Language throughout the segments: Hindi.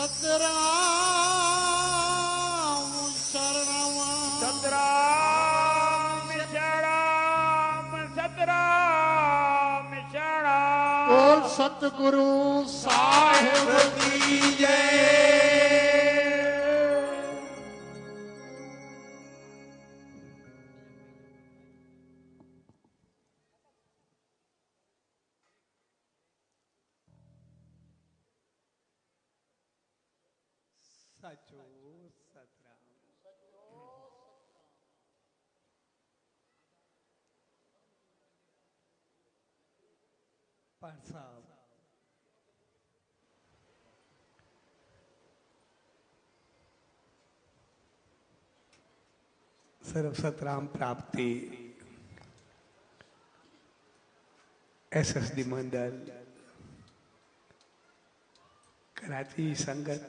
सतराम शरणम सतराम शरणम सतराम शरणम। बोल सतगुरु साहिब की जय। सचो सतराम पर साहब सर्व सतराम प्राप्ति एसएसडी मंडल कराची संगत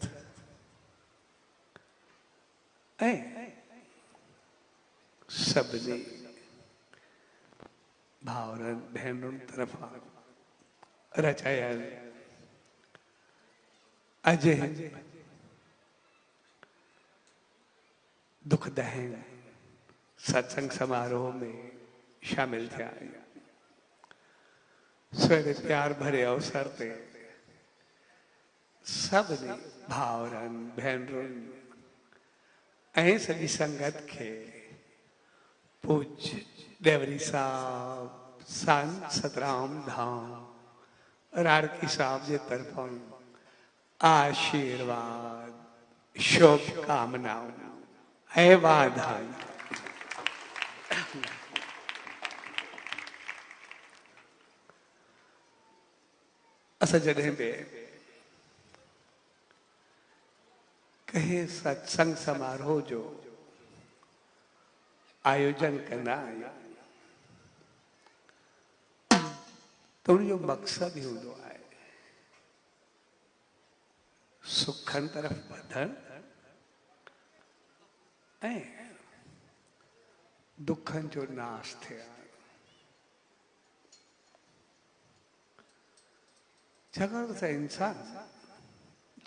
सबने भावरन बहनों तरफ रचाया अजय दुखदहन सत्संग समारोह में शामिल थे। सवेरे प्यार भरे अवसर पे सबने भावरन बहनों ऐं सॼी संगत के पूज्य देवरी साहब संत सतराम धाम रारकी साहब जे तरफों आशीर्वाद शुभकामनाओं ऐं वाधायूं। असां जॾहिं बि कहे सत्संग समारोह जो आयोजन कंदा आहियूं तो उनजो मकसद ही हूंदो आहे सुखनि तरफ़ वधण ऐं दुखनि जो नाश थिए। छाकाणि त इंसान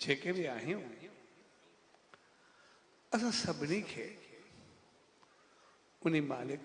जेके बि आहियूं असां सभिनी खे उन मालिक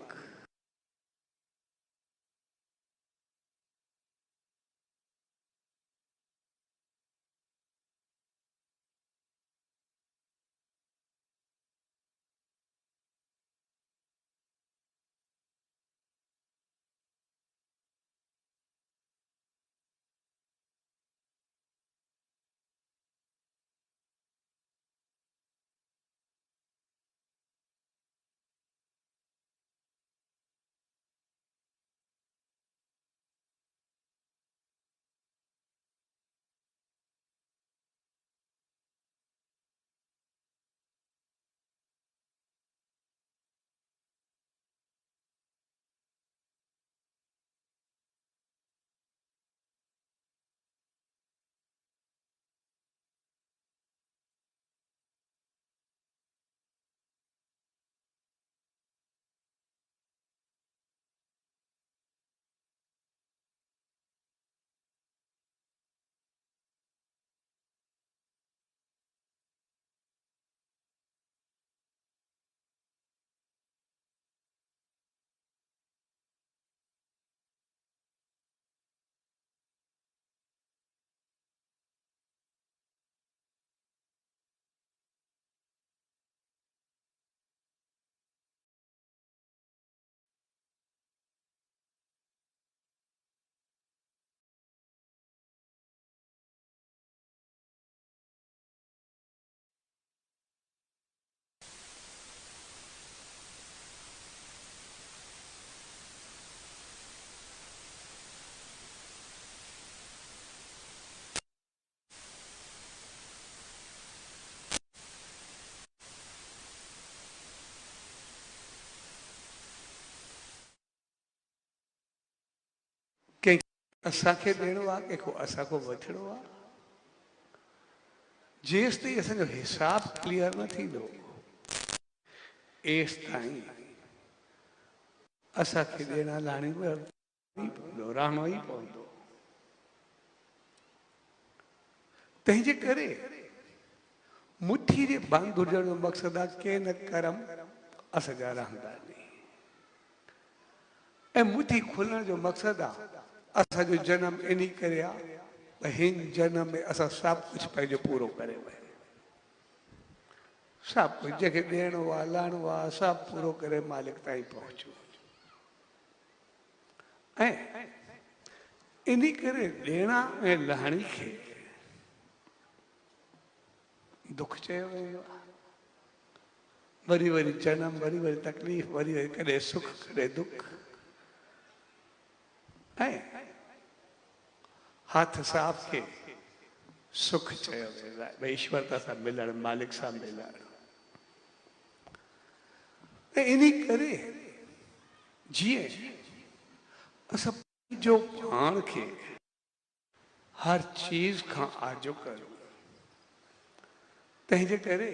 असांखे ॾियणो आहे कंहिंखो असांखो वठिणो आहे। जेसि ताईं असांजो हिसाब क्लियर न थींदो एसि ताईं असांखे ॾियणा लाणी पवंदो रहणो ई पवंदो। तंहिंजे करे मुट्ठी जे बंद हुजण जो मक़सदु आहे के न करम असांजा रहंदा नहीं। ऐं मुट्ठी खुलण जो मक़सदु आहे असांजो जनम इन करे आहे त हिन जनम में असां सभु कुझु पंहिंजो पूरो करे वञूं। सभु कुझु जंहिंखे ॾियणो आहे लाहिणो आहे सभु पूरो करे मालिक ताईं पहुचूं। ऐं इन करे ॾियणा ऐं लाहिणी खे दुख चयो वेंदो आहे। वरी वरी जनम, वरी वरी तकलीफ़, वरी वरी कॾहिं सुख कॾहिं दुख। ऐं हथ साफ़ खे सुख चयो वेंदो आहे। भई ईश्वर सां मिलणु, मालिक सां मिलणु। ऐं इन करे जीअं असां पंहिंजो पाण खे हर चीज़ खां आजो करूं, तंहिंजे करे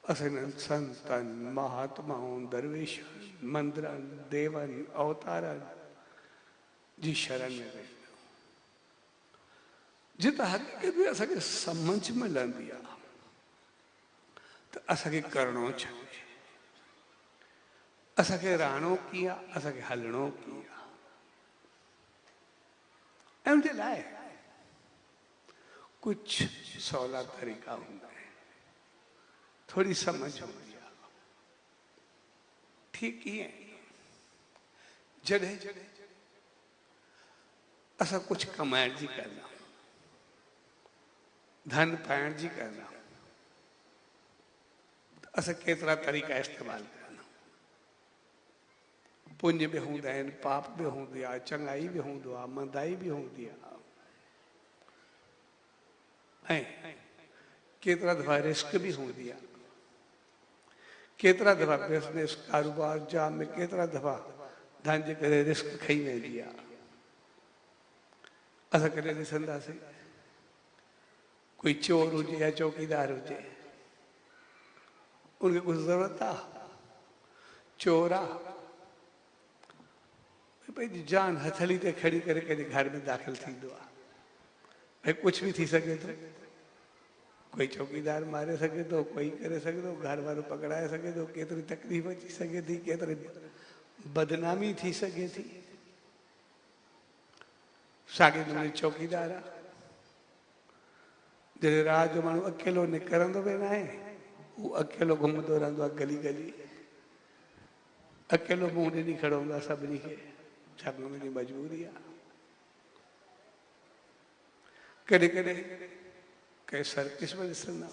असां संतनि, महात्माउनि, दरवेशनि, मंदिरनि, देवनि, अवतारनि जी शरण में वेंदा जिते हक़ीक़त में असांखे सम्झ मिलंदी आहे त असांखे करिणो छा आहे, असांखे रहणो कीअं आहे, असांखे हलणो कीअं आहे। ऐं उनजे लाइ कुछ सवला तरीक़ा हूंदा आहिनि, थोड़ी समझ हूंदी आहे। ठीकु ईअं जॾहिं असां कुछ कमाइण जी कंदा, धन पाइण जी कंदा, असां केतिरा तरीक़ा इस्तेमालु कंदा। पुण्य बि हूंदा आहिनि, पाप बि हूंदी आहे, चङाई बि हूंदो आहे, मंदाई बि हूंदी आहे। ऐं केतिरा दफ़ा रिस्क बि हूंदी आहे, केतिरा दफ़ा बिज़नेस कारोबार जाम में केतिरा दफ़ा धन जे करे रिस्क खई वेंदी आहे। असां कॾहिं ॾिसंदासीं कोई चोर हुजे या चौकीदार हुजे, उनखे कुछ ज़रूरत आहे, चोर आहे, पंहिंजी जान हथेली ते खणी करे कंहिंजे घर में दाख़िल थींदो आहे। भई कुछ भी थी सके थो, कोई चौकीदार मारे सके थो, कोई करे सके थो, घर वारो पकड़ाए सके थो, केतिरी तकलीफ़ अची सके थी, केतिरी बदनामी थी सके थी। साॻे नमूने चौकीदार आहे, जॾहिं रात जो माण्हू अकेलो निकिरंदो बि न आहे, हू अकेलो घुमंदो रहंदो आहे गली गली, अकेलो मुंहुं ॾिनी खड़ो हूंदो आहे सभिनी खे, छाकाणि हुनजी मजबूरी आहे। कॾहिं कॾहिं कंहिं सर्किस में ॾिसंदा,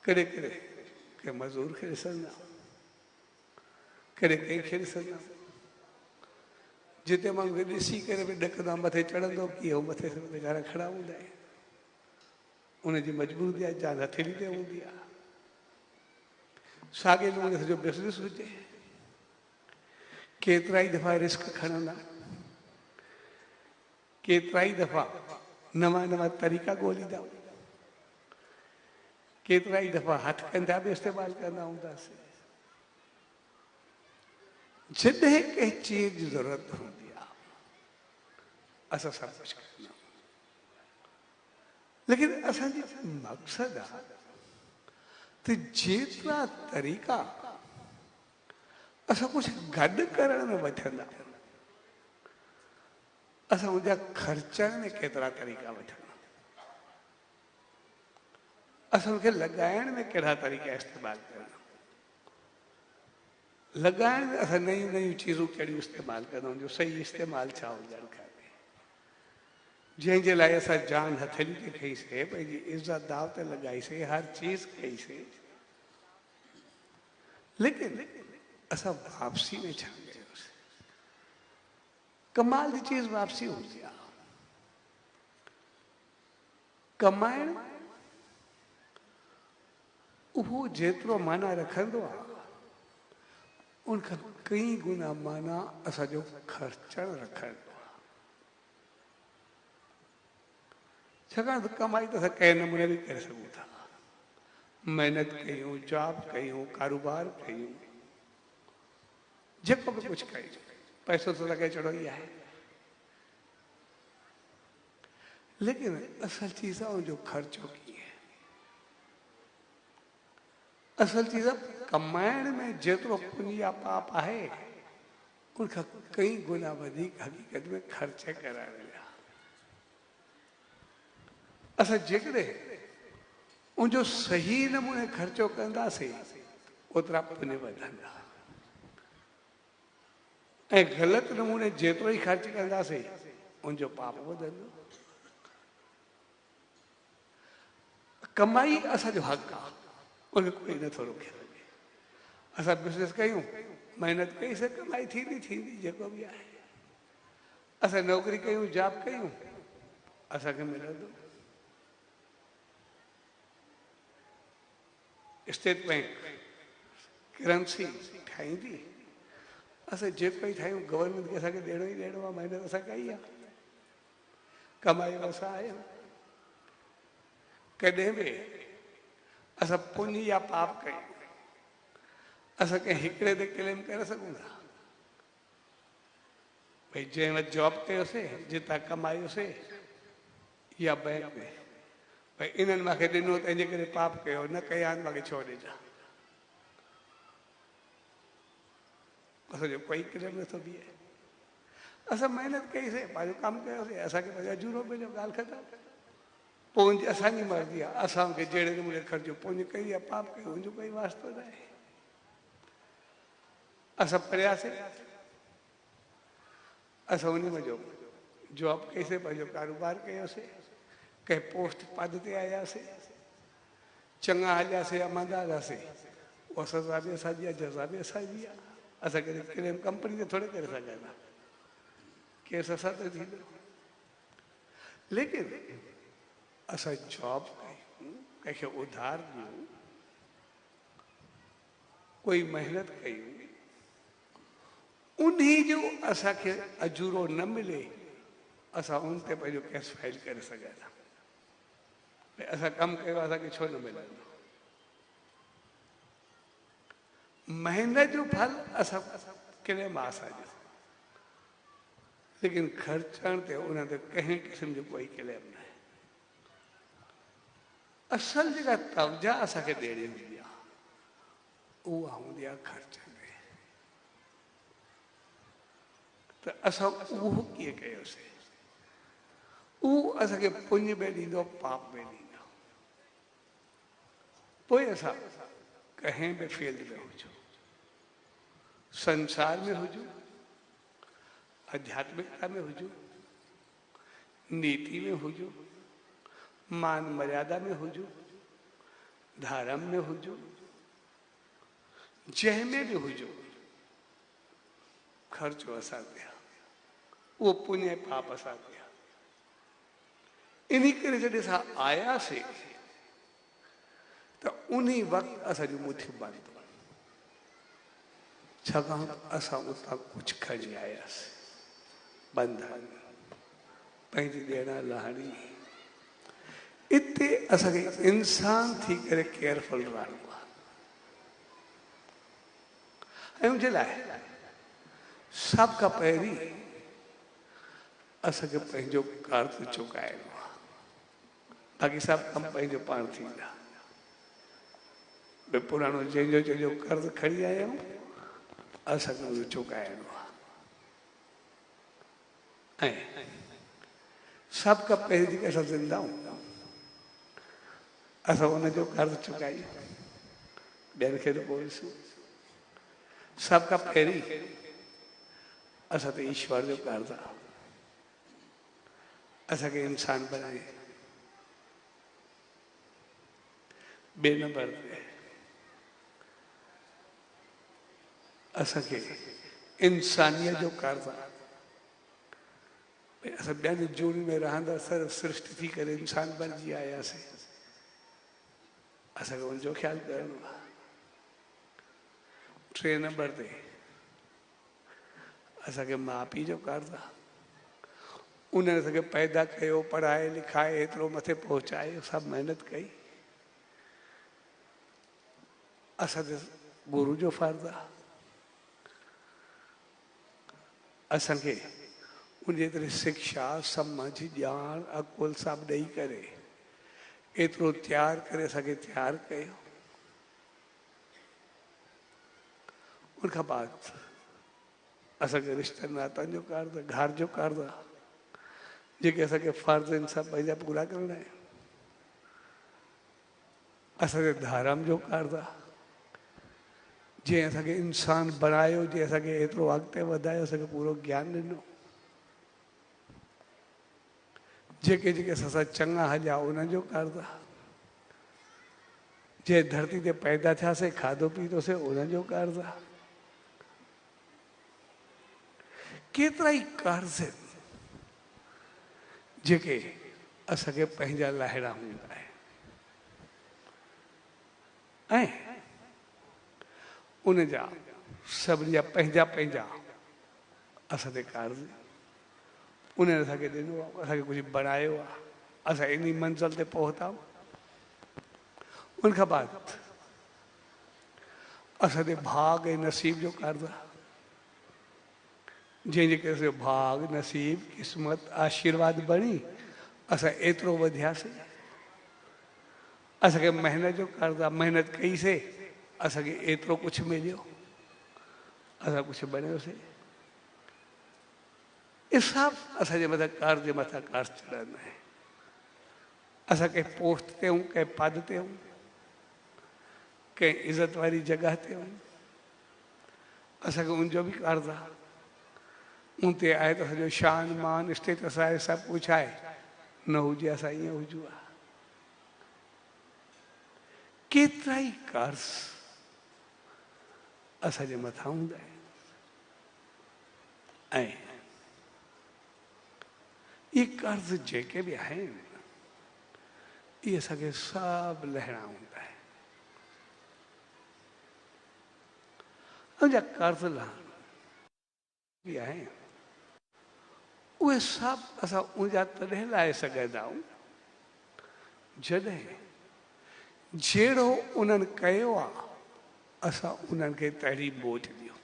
कॾहिं कॾहिं कंहिं मज़दूर खे ॾिसंदा, कॾहिं कंहिंखे ॾिसंदा, जिते माण्हू खे ॾिसी करे बि ॾकंदा मथे चढ़ंदो कीअं, हू मथे वेचारा खड़ा हूंदा आहिनि। उनजी मजबूरी आहे, जान हथेली ते हूंदी आहे। साॻे नमूने सॼो बिज़नेस हुजे, केतिरा ई दफ़ा रिस्क खणंदा, केतिरा ई दफ़ा नवां नवां तरीक़ा ॻोल्हींदा, केतिरा ई दफ़ा हथ कंधा बि इस्तेमालु कंदा हूंदासीं। जॾहिं कंहिं चीज़ जी ज़रूरत हूंदी आहे असां सभु कुझु कंदा, लेकिन असांजी मक़सदु आहे त जेतिरा तरीक़ा असां कुझु गॾु करण में वठंदा, असां उनजा ख़र्चण में केतिरा तरीक़ा वठंदा, असां उनखे लॻाइण में कहिड़ा तरीक़ा इस्तेमालु कंदा। लॻाइण में असां नयूं नयूं चीज़ूं कहिड़ियूं इस्तेमालु कंदा, उनजो सही इस्तेमालु छा हुजणु खपे, जंहिंजे लाइ असां जान हथेली ते खईसीं, पंहिंजी इज़त दाव ते लॻाईसीं, हर चीज़ कईसीं, लेकिन असां वापसी में छा कयोसीं। कमाल जी चीज़ वापसी हूंदी आहे। कमाइण उहो जेतिरो माना रखंदो आहे, उनखां कई गुना माना असांजो ख़र्चणु रखंदो आहे। छाकाणि त कमाई त असां कंहिं नमूने बि करे सघूं था, महिनत कयूं, जॉब कयूं, कारोबार कयूं, जेको बि कुझु कयूं, पैसो त लॻे चढ़ो ई आहे। लेकिन असल चीज़ आहे उनजो ख़र्चो कीअं, असल चीज कमाइण में जेतिरो पुण्य या पाप आहे उनखां कई गुना वधीक हक़ीक़त में ख़र्च कराइण जा। असां जेकॾहिं उनजो सही नमूने ख़र्चो कंदासीं ओतिरा पुण्य वधंदा ऐं ग़लति नमूने जेतिरो ई ख़र्च कंदासीं उनजो पाप वधंदो। कमाई असांजो हक़ आहे, उनखे कोई नथो रोके सघे। असां बिज़नेस कयूं, महिनत कईसीं, कमाई थींदी जेको बि आहे। असां नौकरी कयूं, जॉब कयूं, असांखे मिलंदो। स्टेट बैंक करेंसी ठाहींदी, असां जेको ई ठाहियूं गवर्नमेंट खे असांखे ॾियणो ई ॾियणो आहे। महिनत असां कई आहे, कमायो असां आहियूं। कॾहिं बि असां पुण्य या पाप कयूं, असां कंहिं हिकिड़े ते क्लेम करे सघूं था भई जंहिं वटि जॉब कयोसीं, जितां कमायोसीं, या बैंक में भई इन्हनि मूंखे ॾिनो तंहिंजे करे पाप कयो, न कया आहिनि मूंखे छो ॾिजा। असांजो कोई क्लेम नथो बीहे। असां महिनत कईसीं, पंहिंजो कमु कयोसीं, असांखे पंहिंजो अजूरो मिलियो, ॻाल्हि ख़तमु। पोइ असांजी मर्ज़ी आहे, असांखे जहिड़े नमूने ख़र्चो पुण्य कई या पाप कयो उनजो कोई वास्तो न आहे। असां पढ़ियासीं, असां उन में जो जॉब कईसीं, पंहिंजो कारोबार कयोसीं, कंहिं पोस्ट पद ते आयासीं, चङा हलियासीं या मंदा हलियासीं, उहा सज़ा बि असांजी आहे, जज़ा बि असांजी आहे। असां कॾहिं क्लेम कंपनी ते थोरे करे सघंदा, केस असां ते थींदो। लेकिन असां जॉब कयूं, कंहिंखे उधार ॾियूं, कोई महिनत कयूं, उन्ही जो असांखे अजूरो न मिले, असां उन ते पंहिंजो केस फाइल करे सघंदा। भई असां कमु कयो, असांखे छो न मिलंदो। महिनत जो फल असां क्लेम आहे असांजो, लेकिन ख़र्चण ते उन ते कंहिं क़िस्म जो कोई क्लेम न आहे। असल जेका तवजा असांखे ॾियणी हूंदी आहे, उहा हूंदी आहे ख़र्च में। त असां उहो कीअं कयोसीं? उहो असांखे पुण्य में ॾींदो, पाप में ॾींदो। पोइ असां कंहिं बि फील्ड में हुजूं, संसार में हुजूं, आध्यात्मिकता में हुजूं, नीति में हुजूं, मान मर्यादा में हुजूं, धर्म में हुजूं, जंहिंमें बि हुजूं, ख़र्चो असां ते आहे, उहो पुण्य पाप असां ते आहे। इन करे जॾहिं असां आयासीं त उन वक़्तु असांजूं मुठियूं बंदि, छाकाणि असां उतां कुझु खणी आयासीं। बंधन, पंहिंजी ॾियण लहणी, इते असांखे इंसान थी करे केयरफुल रहणो आहे। ऐं उनजे लाइ सभ खां पहिरीं असांखे पंहिंजो कर्ज़ चुकाइणो आहे। बाक़ी सभु कमु पंहिंजो पाण थींदा। भई पुराणो जंहिंजो जंहिंजो कर्ज़ खणी आया आहियूं, असांखे उहो चुकाइणो आहे। ऐं सभ खां पहिरीं जेके असां ज़िंदा आहियूं, असां उनजो कर्ज़ चुकायूं, ॿियनि खे त पोइ ॾिसूं। सभ खां पहिरीं असां ते ईश्वर जो कर्ज़ आहे, असांखे इंसान बनाए। ॿिए नंबर ते असांखे इंसानियत जो कर्ज़ आहे। भई असां ॿियनि जून में रहंदा सिर्फ़ु सृष्टि थी करे इंसान बणिजी आयासीं, असांखे उनजो ख़्यालु करणो आहे। टे नंबर ते असांखे माउ पीउ जो कर्ज़ आहे। उन्हनि असांखे पैदा कयो, पढ़ाए लिखाए, एतिरो मथे पहुचायो, सभु महिनत कई। असांजे गुरू जो फर्ज़ु आहे, असांखे उन एतिरी शिक्षा, समझ, ॼाण, अकुल सभु ॾेई करे एतिरो तयारु करे असांखे तयारु कयो। उनखां बाद असांखे रिश्तनि नातनि जो कार्य आहे, घर जो कार्य आहे, जेके असांखे फर्ज़ आहिनि सभु पंहिंजा पूरा करणा आहिनि। असांजे धर्म जो कार्य आहे, जंहिं असांखे इंसान बणायो, जंहिं असांखे एतिरो अॻिते वधायो, असांखे पूरो ज्ञान ॾिनो, जेके जेके असां सां चङा हलिया उन्हनि जो कार्य आहे, जंहिं धरती ते पैदा थियासीं खाधो पीतोसीं उन्हनि जो कार्य आहे। केतिरा ई कार्य आहिनि जेके असांखे पंहिंजा लाहिड़ा हूंदा आहिनि ऐं उन जा सभिनी जा पंहिंजा पंहिंजा असां ते कार्य, उन्हनि असांखे ॾिनो आहे, असांखे कुझु बणायो आहे, असां इन मंज़िल ते पहुता। उनखां बाद असांजे भाग ऐं नसीब जो कार्य आहे, जंहिंजे करे असांजो भाग नसीब क़िस्मत आशीर्वाद बणी असां एतिरो वधियासीं। असांखे महिनत जो कार्य आहे, महिनत कईसीं, असांखे एतिरो कुझु मिलियो, असां कुझु बणियोसीं। इहे सभु असांजे मथां कार्य जे मथां कार्य चढ़ंदा आहिनि। असां कंहिं पोस्ट ते आहियूं, कंहिं पद ते आहियूं, कंहिं इज़त वारी जॻह ते आहियूं, असांखे उनजो बि कार्य आहे। उन ते आहे त असांजो शान मान स्टेटस आहे, सभु कुझु आहे, न हुजे असां ईअं हुजूं आहे। केतिरा ई कार्य असांजे मथां हूंदा आहिनि ऐं इहे कर्ज़ जेके बि आहिनि इहे असांखे सभु लहिणा हूंदा आहिनि। जा कर्ज़ लहण बि आहिनि उहे सभु असां उनजा तॾहिं लाहे सघंदा आहियूं जॾहिं जहिड़ो उन्हनि कयो आहे असां उन्हनि खे तहिड़ी मोट ॾियूं।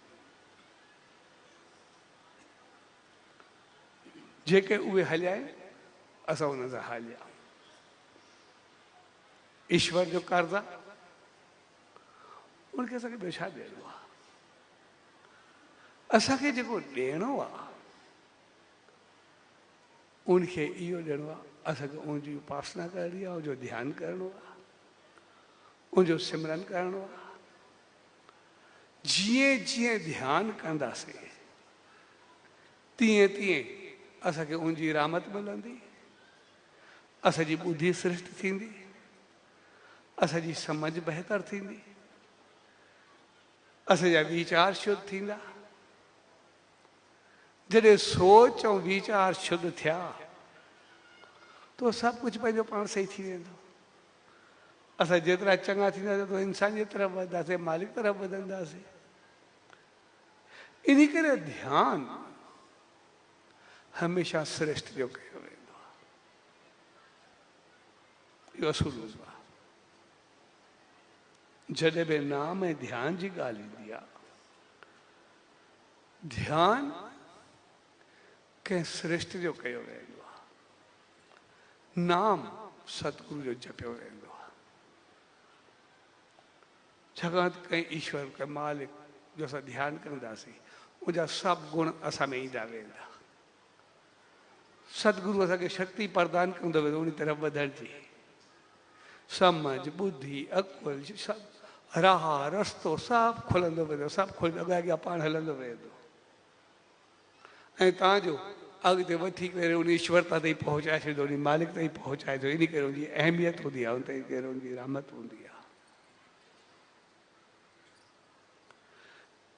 जेके उहे हलिया आहिनि असां उन्हनि सां हलिया। ईश्वर जो कर्ज़ आहे, उनखे असांखे ॿियो छा ॾियणो आहे? असांखे जेको ॾियणो आहे उनखे इहो ॾियणो आहे, असांखे उनजी उपासना करणी आहे, उनजो ध्यानु करणो आहे, उनजो सिमरन करणो आहे। जीअं जीअं ध्यानु कंदासीं तीअं तीअं असांखे उनजी रहमत मिलंदी, असांजी ॿुधी श्रेष्ठ थींदी, असांजी समझ बहितर थींदी, असांजा वीचार शुद्ध थींदा। जॾहिं सोच ऐं वीचार शुद्ध थिया तो सभु कुझु पंहिंजो पाण सही थी वेंदो। असां जेतिरा चङा थींदासीं तो इंसान जी तरफ़ वधंदासीं, मालिक तरफ़ वधंदासीं। इन करे ध्यानु हमेशह श्रेष्ठ जो कयो वेंदो आहे। इहो असुल हूंदो आहे। जॾहिं बि नाम ऐं ध्यान जी ॻाल्हि ईंदी आहे, ध्यानु कंहिं श्रेष्ठ जो कयो वेंदो आहे, नाम सतगुरु जो जपियो वेंदो आहे। छाकाणि त कंहिं ईश्वर कंहिं मालिक जो असां ध्यानु कंदासीं उनजा सभु गुण असां में ईंदा वेंदा। सतगुरु असांखे शक्ति प्रदान कंदो वेंदो उन तरफ़ वधण जी। समझ ॿुधी अकुल सभु राह रस्तो सभु खुलंदो वेंदो, सभु खुलंदो, अॻियां अॻियां पाण हलंदो वेंदो ऐं तव्हांजो अॻिते वठी करे उन ईश्वरता ताईं पहुचाए छॾींदो, उन मालिक ताईं पहुचाए थो। इन करे उनजी अहमियत हूंदी आहे, उन ते करे उनजी रहमत हूंदी आहे।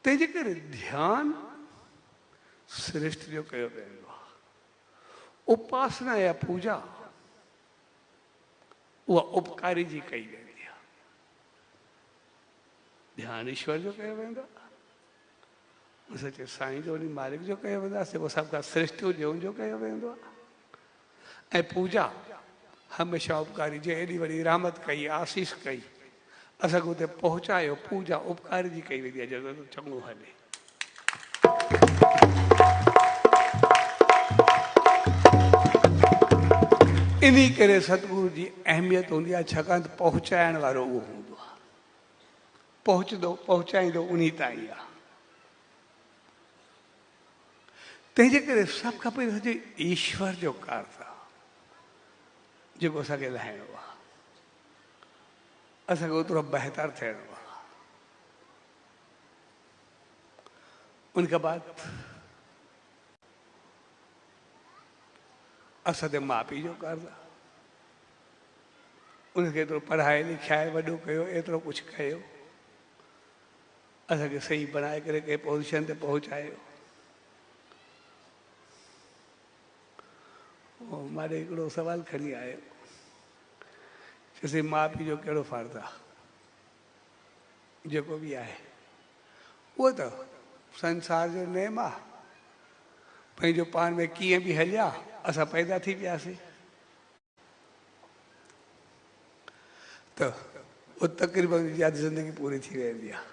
तंहिंजे करे ध्यानु श्रेष्ठ जो कयो वेंदो आहे। उपासना या पूजा उहा उपकारी जी कई वेंदी आहे। ध्यानु ईश्वर जो कयो वेंदो आहे, सचे साईं जो उन मालिक जो कयो वेंदो आहे, उहो सभु खां श्रेष्ठ हुजे उनजो कयो वेंदो आहे। ऐं पूजा हमेशह उपकारी, जे एॾी वॾी रहमत कई, आसीस कई, असांखे उते पहुचायो, पूजा उपकारी जी कई वेंदी आहे जॾहिं चङो हले। इन करे सतगुरु जी अहमियत हूंदी आहे, छाकाणि त पहुचाइण वारो उहो हूंदो आहे। पहुचंदो पहुचाईंदो उन ताईं आहे। तंहिंजे करे सभु खपे हुजे ईश्वर जो कार्य आहे जेको असांखे लाहिणो आहे, असांखे ओतिरो बहितर थियणो आहे। उनखां बाद असांजे माउ पीउ जो कार्य आहे, उनखे एतिरो पढ़ाए लिखाए वॾो कयो, एतिरो कुझु कयो, असांखे सही बनाए करे कंहिं पोज़ीशन ते पहुचायो। मां हिकिड़ो सवाल खणी आयो, चयोसीं माउ पीउ जो कहिड़ो फ़र्ज़ु आहे? जेको बि आहे उहो त संसार जो नेम आहे, पंहिंजो पाण में कीअं बि हलिया असां पैदा थी वियासीं त उहो तक़रीबन यादि ज़िंदगी पूरी थी वेंदी आहे।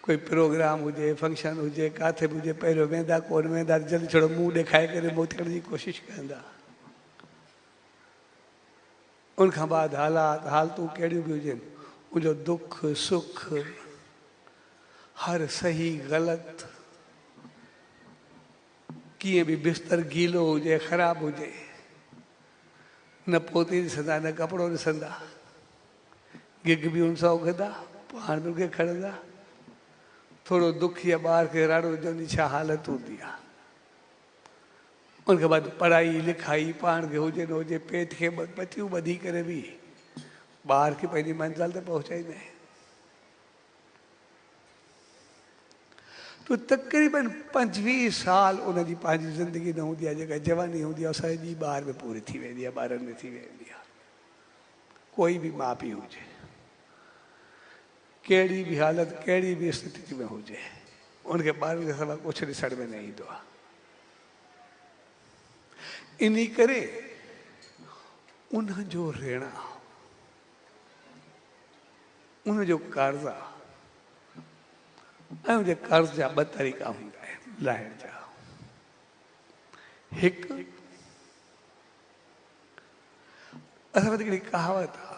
कोई प्रोग्राम हुजे, फंक्शन हुजे, किथे बि हुजे, पहिरियों वेंदा कोन वेंदा, जल्दी थोरो मुंहुं ॾेखारे करे मोटण जी कोशिशि कंदा। उनखां बाद हालतूं कहिड़ियूं बि हुजनि, उनजो दुख सुख, हर सही ग़लति, कीअं बि बिस्तर गीलो हुजे ख़राबु हुजे, न पोती ॾिसंदा न कपिड़ो ॾिसंदा, गिग बि उन सां उगंदा, पाण बि उनखे खणंदा। थोरो दुख या ॿार खे राड़ो हुजनि छा हालत हूंदी आहे। उनखां बाद पढ़ाई लिखाई पाण खे हुजे न हुजे, पेट खे पतियूं ॿधी करे बि ॿार खे पंहिंजी मंज़िल ते पहुचाईंदा आहिनि। तो तक़रीबन 25 साल उनजी पंहिंजी ज़िंदगी न हूंदी आहे, जेका जवानी हूंदी आहे सॼी ॿार में पूरी थी वेंदी आहे, ॿारनि में थी वेंदी आहे। कोई बि माउ पीउ हुजे, कहिड़ी बि हालत कहिड़ी बि स्थिति में हुजे, उनखे ॿारनि खे सवाइ कुझु ॾिसण में न ईंदो आहे। इन करे उनजो ऋण, उनजो कर्ज़ आहे, ऐं उनजे कर्ज़ जा 2 तरीक़ा हूंदा आहिनि लाहिण जा। हिकु, असां वटि हिकिड़ी कहावत आहे,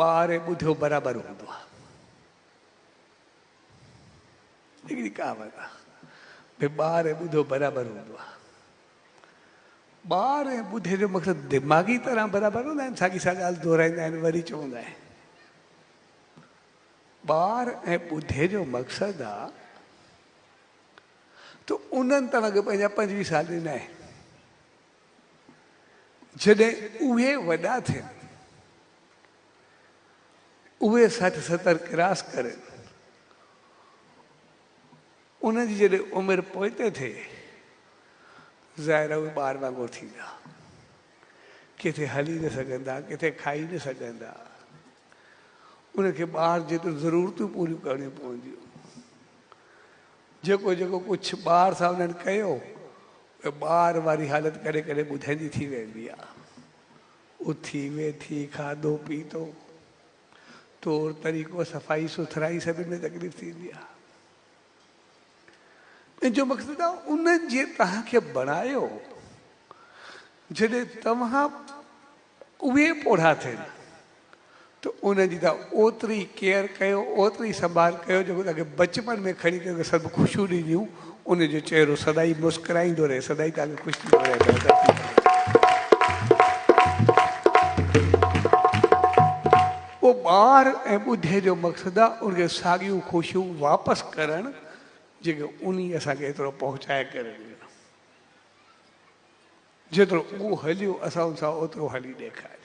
ॿार ॿुधियो बराबरि हूंदो आहे। हिकिड़ी कहावत आहे भई ॿार ॿुधियो बराबरि हूंदो आहे। ॿार ऐं ॿुधे जो मक़सदु दिमाग़ी तरह बराबरि हूंदा आहिनि, साॻी साॻी ॻाल्हि दोहराईंदा आहिनि, वरी चवंदा आहिनि। ॿार ऐं ॿुधे जो मक़सदु आहे त उन्हनि तव्हांखे पंहिंजा 25 साल ॾिना आहिनि, जॾहिं उहे वॾा थियनि, उहे 60-70 क्रॉस कनि, उनजी जॾहिं उमिरि पोइते थिए, ज़ाहिर उहे ॿार वांगुरु थींदा, किथे हली न सघंदा, किथे खाई न सघंदा, उनखे ॿार जेतिरियूं ज़रूरतूं पूरियूं करणियूं पवंदियूं। जेको जेको कुझु ॿार सां उन्हनि कयो, ॿार वारी हालत कॾहिं कॾहिं ॿुधंदी थी वेंदी आहे। उथी वेठी खाधो पीतो, तौर तरीक़ो, सफ़ाई सुथराई, सभिनि में तकलीफ़ थींदी आहे। इन जो मक़सदु आहे उन जे तव्हांखे बणायो, जॾहिं तव्हां उहे पोढ़ा थियनि त उनजी तव्हां ओतिरी केयर कयो, ओतिरी संभाल कयो, जेको तव्हांखे बचपन में खणी करे सभु ख़ुशियूं ॾींदियूं, उनजो चहिरो सदाई मुस्कुराईंदो रहे, सदाई तव्हांखे ख़ुशि थींदो रहे। पोइ ॿार ऐं ॿुधे जो मक़सदु आहे उनखे साॻियूं ख़ुशियूं वापसि करणु, जेके उन असांखे एतिरो पहुचाए करे ॾिनो। जेतिरो उहो हलियो असां उन सां ओतिरो हली ॾेखारियो।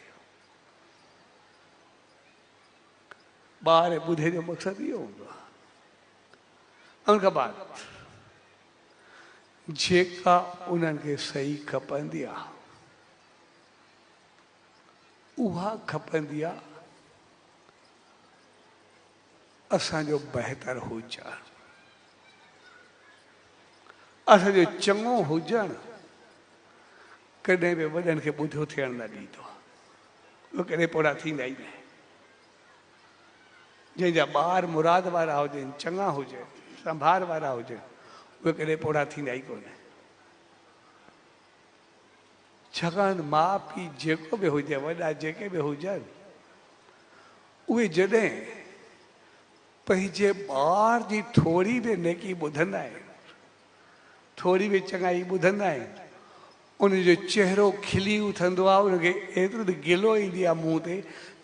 ॿार ऐं ॿुधे जो मक़सदु इहो हूंदो आहे। उनखां बाद जेका उन्हनि खे सही खपंदी आहे, उहा खपंदी आहे असांजो बहितर हुजणु, असांजो चङो हुजणु कॾहिं बि वॾनि खे ॿुधियो थियणु न ॾींदो। उहे कॾहिं पोड़ा थींदा ई न। जंहिंजा ॿार मुराद वारा हुजनि, चङा हुजनि, संभार वारा हुजनि, उहे कॾहिं पोड़ा थींदा ई कोन। छाकाणि माउ पीउ जेको बि हुजे, वॾा जेके बि हुजनि, उहे जॾहिं पंहिंजे ॿार जी थोरी बि नेकी ॿुधंदा आहिनि थोड़ी भी चङाई ॿुधंदा आहिनि उनजो चेहरो खिली उथंदो आहे, उनखे एतिरो त गिलो ईंदी आहे मुंहं ते,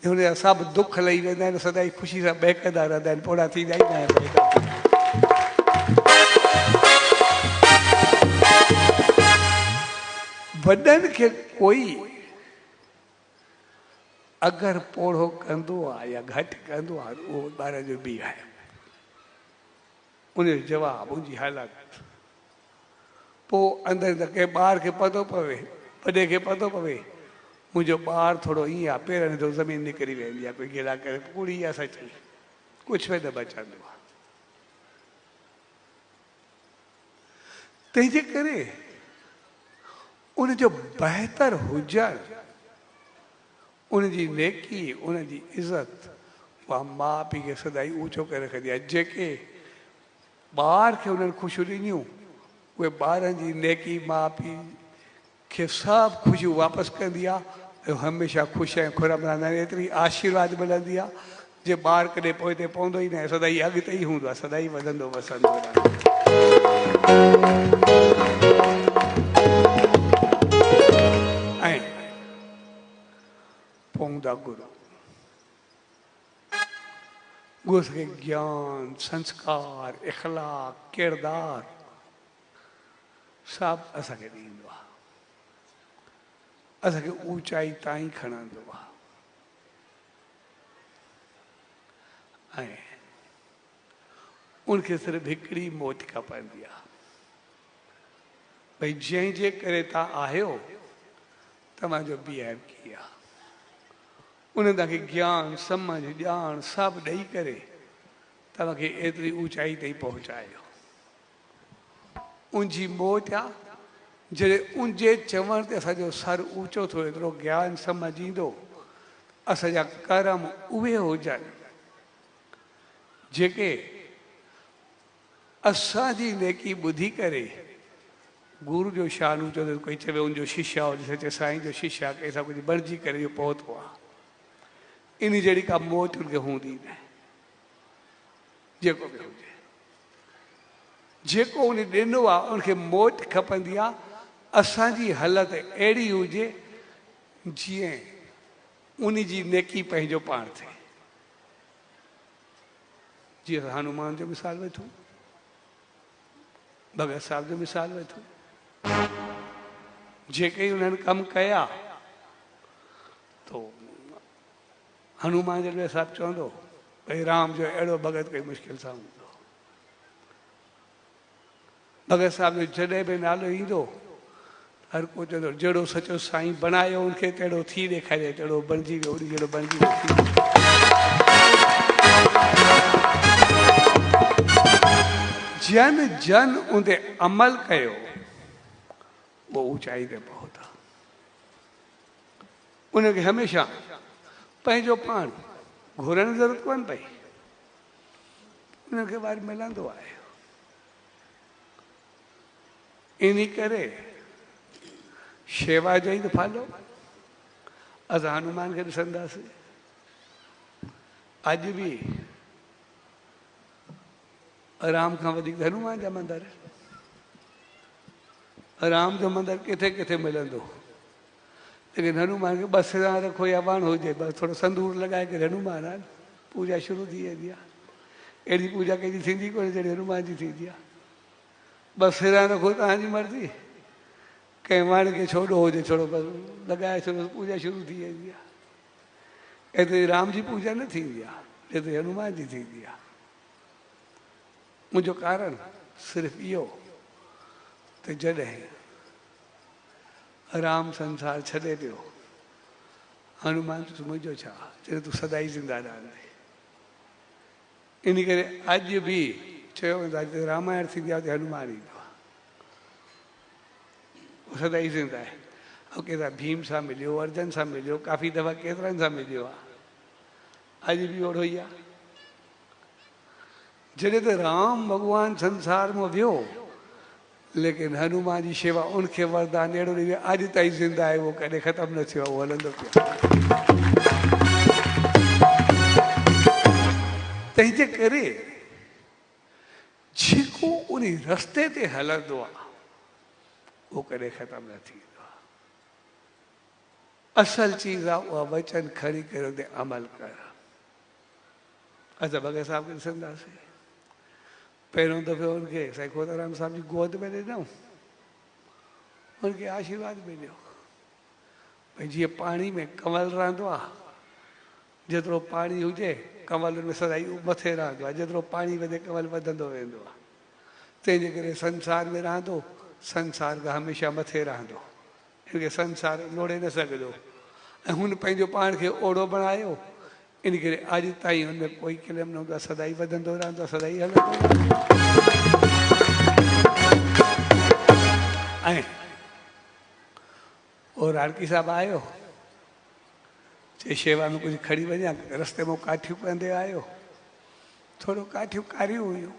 हुनजा सभु दुख लही वेंदा आहिनि, सदाई ख़ुशी सां बहकंदा रहंदा आहिनि, पोड़ा थींदा ई न आहिनि। वॾनि खे कोई अगरि पोड़ो कंदो आहे या घटि कंदो आहे उहो ॿार जो बि आहे, उनजो जवाबु उनजी हालत पोइ अंदरि त के ॿार खे पतो पवे, वॾे खे पतो पवे मुंहिंजो ॿारु थोरो ईअं आहे, पेरनि जो ज़मीन निकिरी वेंदी आहे, कोई गिला करे पूरी आहे सची, कुझु बि न बचंदो आहे। तंहिंजे करे उनजो बहितर हुजणु, उनजी नेकी, उनजी इज़त उहा माउ पीउ खे सदाई ऊचो करे रखंदी आहे। जेके ॿार खे उन्हनि ख़ुशियूं ॾिनियूं उहे ॿारनि जी नेकी माउ पीउ खे सभु ख़ुशियूं वापसि कंदी आहे ऐं हमेशह ख़ुशि ऐं खुरम रहंदा आहिनि। एतिरी आशीर्वाद मिलंदी आहे जे ॿार कॾहिं पोइ पवंदो ई न, सदाई अॻिते ई हूंदो आहे, सदाई वधंदो वसंदो ऐं पवंदा गुरु, गुरु खे ज्ञान, संस्कार, इख़लाक, किरदार सभु असांखे ॾींदो आहे, असांखे ऊचाई ताईं खणंदो आहे। ऐं उनखे सिर्फ़ु हिकिड़ी मौत खपंदी आहे, भई जंहिंजे करे तव्हां आहियो तव्हांजो बिहेव कीअं आहे, उन तव्हांखे ज्ञान, समझ, ॼाण सभु ॾेई करे तव्हांखे एतिरी ऊचाई ताईं पहुचायो। उनजी मौत आहे जॾहिं उनजे चवण ते असांजो सर ऊचो थियो, एतिरो ज्ञान समझ ईंदो, असांजा कर्म उहे हुजनि जेके असांजी नेकी ॿुधी करे गुरु जो शान ऊचो थियो, कोई चवे उनजो शिष्य हुजे, चए साईं जो शिष्य आहे, कंहिंसां कुझु बणिजी करे इहो पहुतो आहे, इन जहिड़ी का मौत उनखे हूंदी न, जेको बि हुजे, जेको उन ॾिनो आहे उनखे मौत खपंदी आहे। असांजी हालत अहिड़ी हुजे जीअं उनजी नेकी पंहिंजो पाण थिए। जीअं हनुमान जो मिसाल वठूं, भगत साहिब जो मिसाल वठूं, जेके उन्हनि कमु कया तो हनुमान जॾहिं साहिबु चवंदो भई राम जो अहिड़ो भगत कोई मुश्किल सां हूंदो, भगत साहिब जो जॾहिं बि नालो ईंदो हर को चवंदो जहिड़ो सचो साईं बणायो उनखे तहिड़ो थी ॾेखारे, तहिड़ो बणिजी वियो, उन जहिड़ो बणिजी वियो। जन जन उनते अमल कयो वो ऊंचाई ते पहुता। उनखे हमेशह पंहिंजो पाण घुरण जी ज़रूरत कोन पई, उनखे ॿाहिरि मिलंदो आहे। इन करे शेवा जो ई त फालो असां हनुमान खे ॾिसंदासीं। अॼु बि राम खां वधीक हनुमान जा मंदर, राम जो मंदर किथे किथे मिलंदो, लेकिन हनुमान खे बस सां रखो या वण हुजे, बस थोरो संदूर लॻाए करे हनुमान आहे, पूजा शुरू थी वेंदी आहे। अहिड़ी पूजा कंहिंजी थींदी कोन्हे जहिड़ी हनुमान जी थींदी आहे। बस सिरां रखो तव्हांजी मर्ज़ी, कंहिं वण खे छोड़ो हुजे छोड़ो, बसि लॻाए छॾो, पूजा शुरू थी वेंदी आहे। एतिरी राम जी पूजा न थींदी आहे जेतिरी हनुमान जी थींदी आहे। मुंहिंजो कारण सिर्फ़ु इहो त जॾहिं राम संसार छॾे ॾियो, हनुमान मुंहिंजो छा, चए तूं सदाई ज़िंदा रहंदे। इन करे अॼु बि चयो वेंदो आहे जिते रामायण थींदी आहे उते हनुमान ईंदो आहे, सदाई ज़िंदा आहे। ऐं केतिरा भीम सां मिलियो, अर्जन सां मिलियो, काफ़ी दफ़ा केतिरनि सां मिलियो आहे, अॼु बि ओड़ो ई आहे। जॾहिं त राम भॻवानु संसार में वियो, लेकिन हनुमान जी शेवा उनखे वरदान अहिड़ो ॾेई वियो, अॼु ताईं ज़िंदा आहे, उहो कॾहिं ख़तमु न थियो आहे, उहो हलंदो पियो। तंहिंजे करे जेको उन रस्ते ते हलंदो आहे वो कॾहिं ख़तमु न थींदो आहे। असल चीज़ आहे उहा वचन खणी करे उते अमल कर। असां भगत साहिब खे ॾिसंदासीं, पहिरियों दफ़ो हुनखे साईं खोताराम साहिब जी गोद में ॾिनऊं, हुनखे आशीर्वाद मिलियो भई जीअं पाणी में कमल रहंदो आहे, जेतिरो पाणी हुजे कमल में सदाई मथे रहंदो आहे, जेतिरो पाणी वधे कमल वधंदो वेंदो आहे। तंहिंजे करे संसार में रहंदो, संसार खां हमेशह मथे रहंदो, हिनखे संसार नोड़े न सघंदो। ऐं हुन पंहिंजो पाण खे ओड़ो बणायो, इन करे अॼु ताईं हुनमें कोई किलम न हूंदो आहे, सदाई वधंदो रहंदो आहे, सदाई हलंदो रहंदो। ऐं और आरकी साहब आयो, चई शेवा में कुछ खड़ी वञा, रस्ते में काठियूं कंदे आयो, थोरो काठियूं कारियूं हुयूं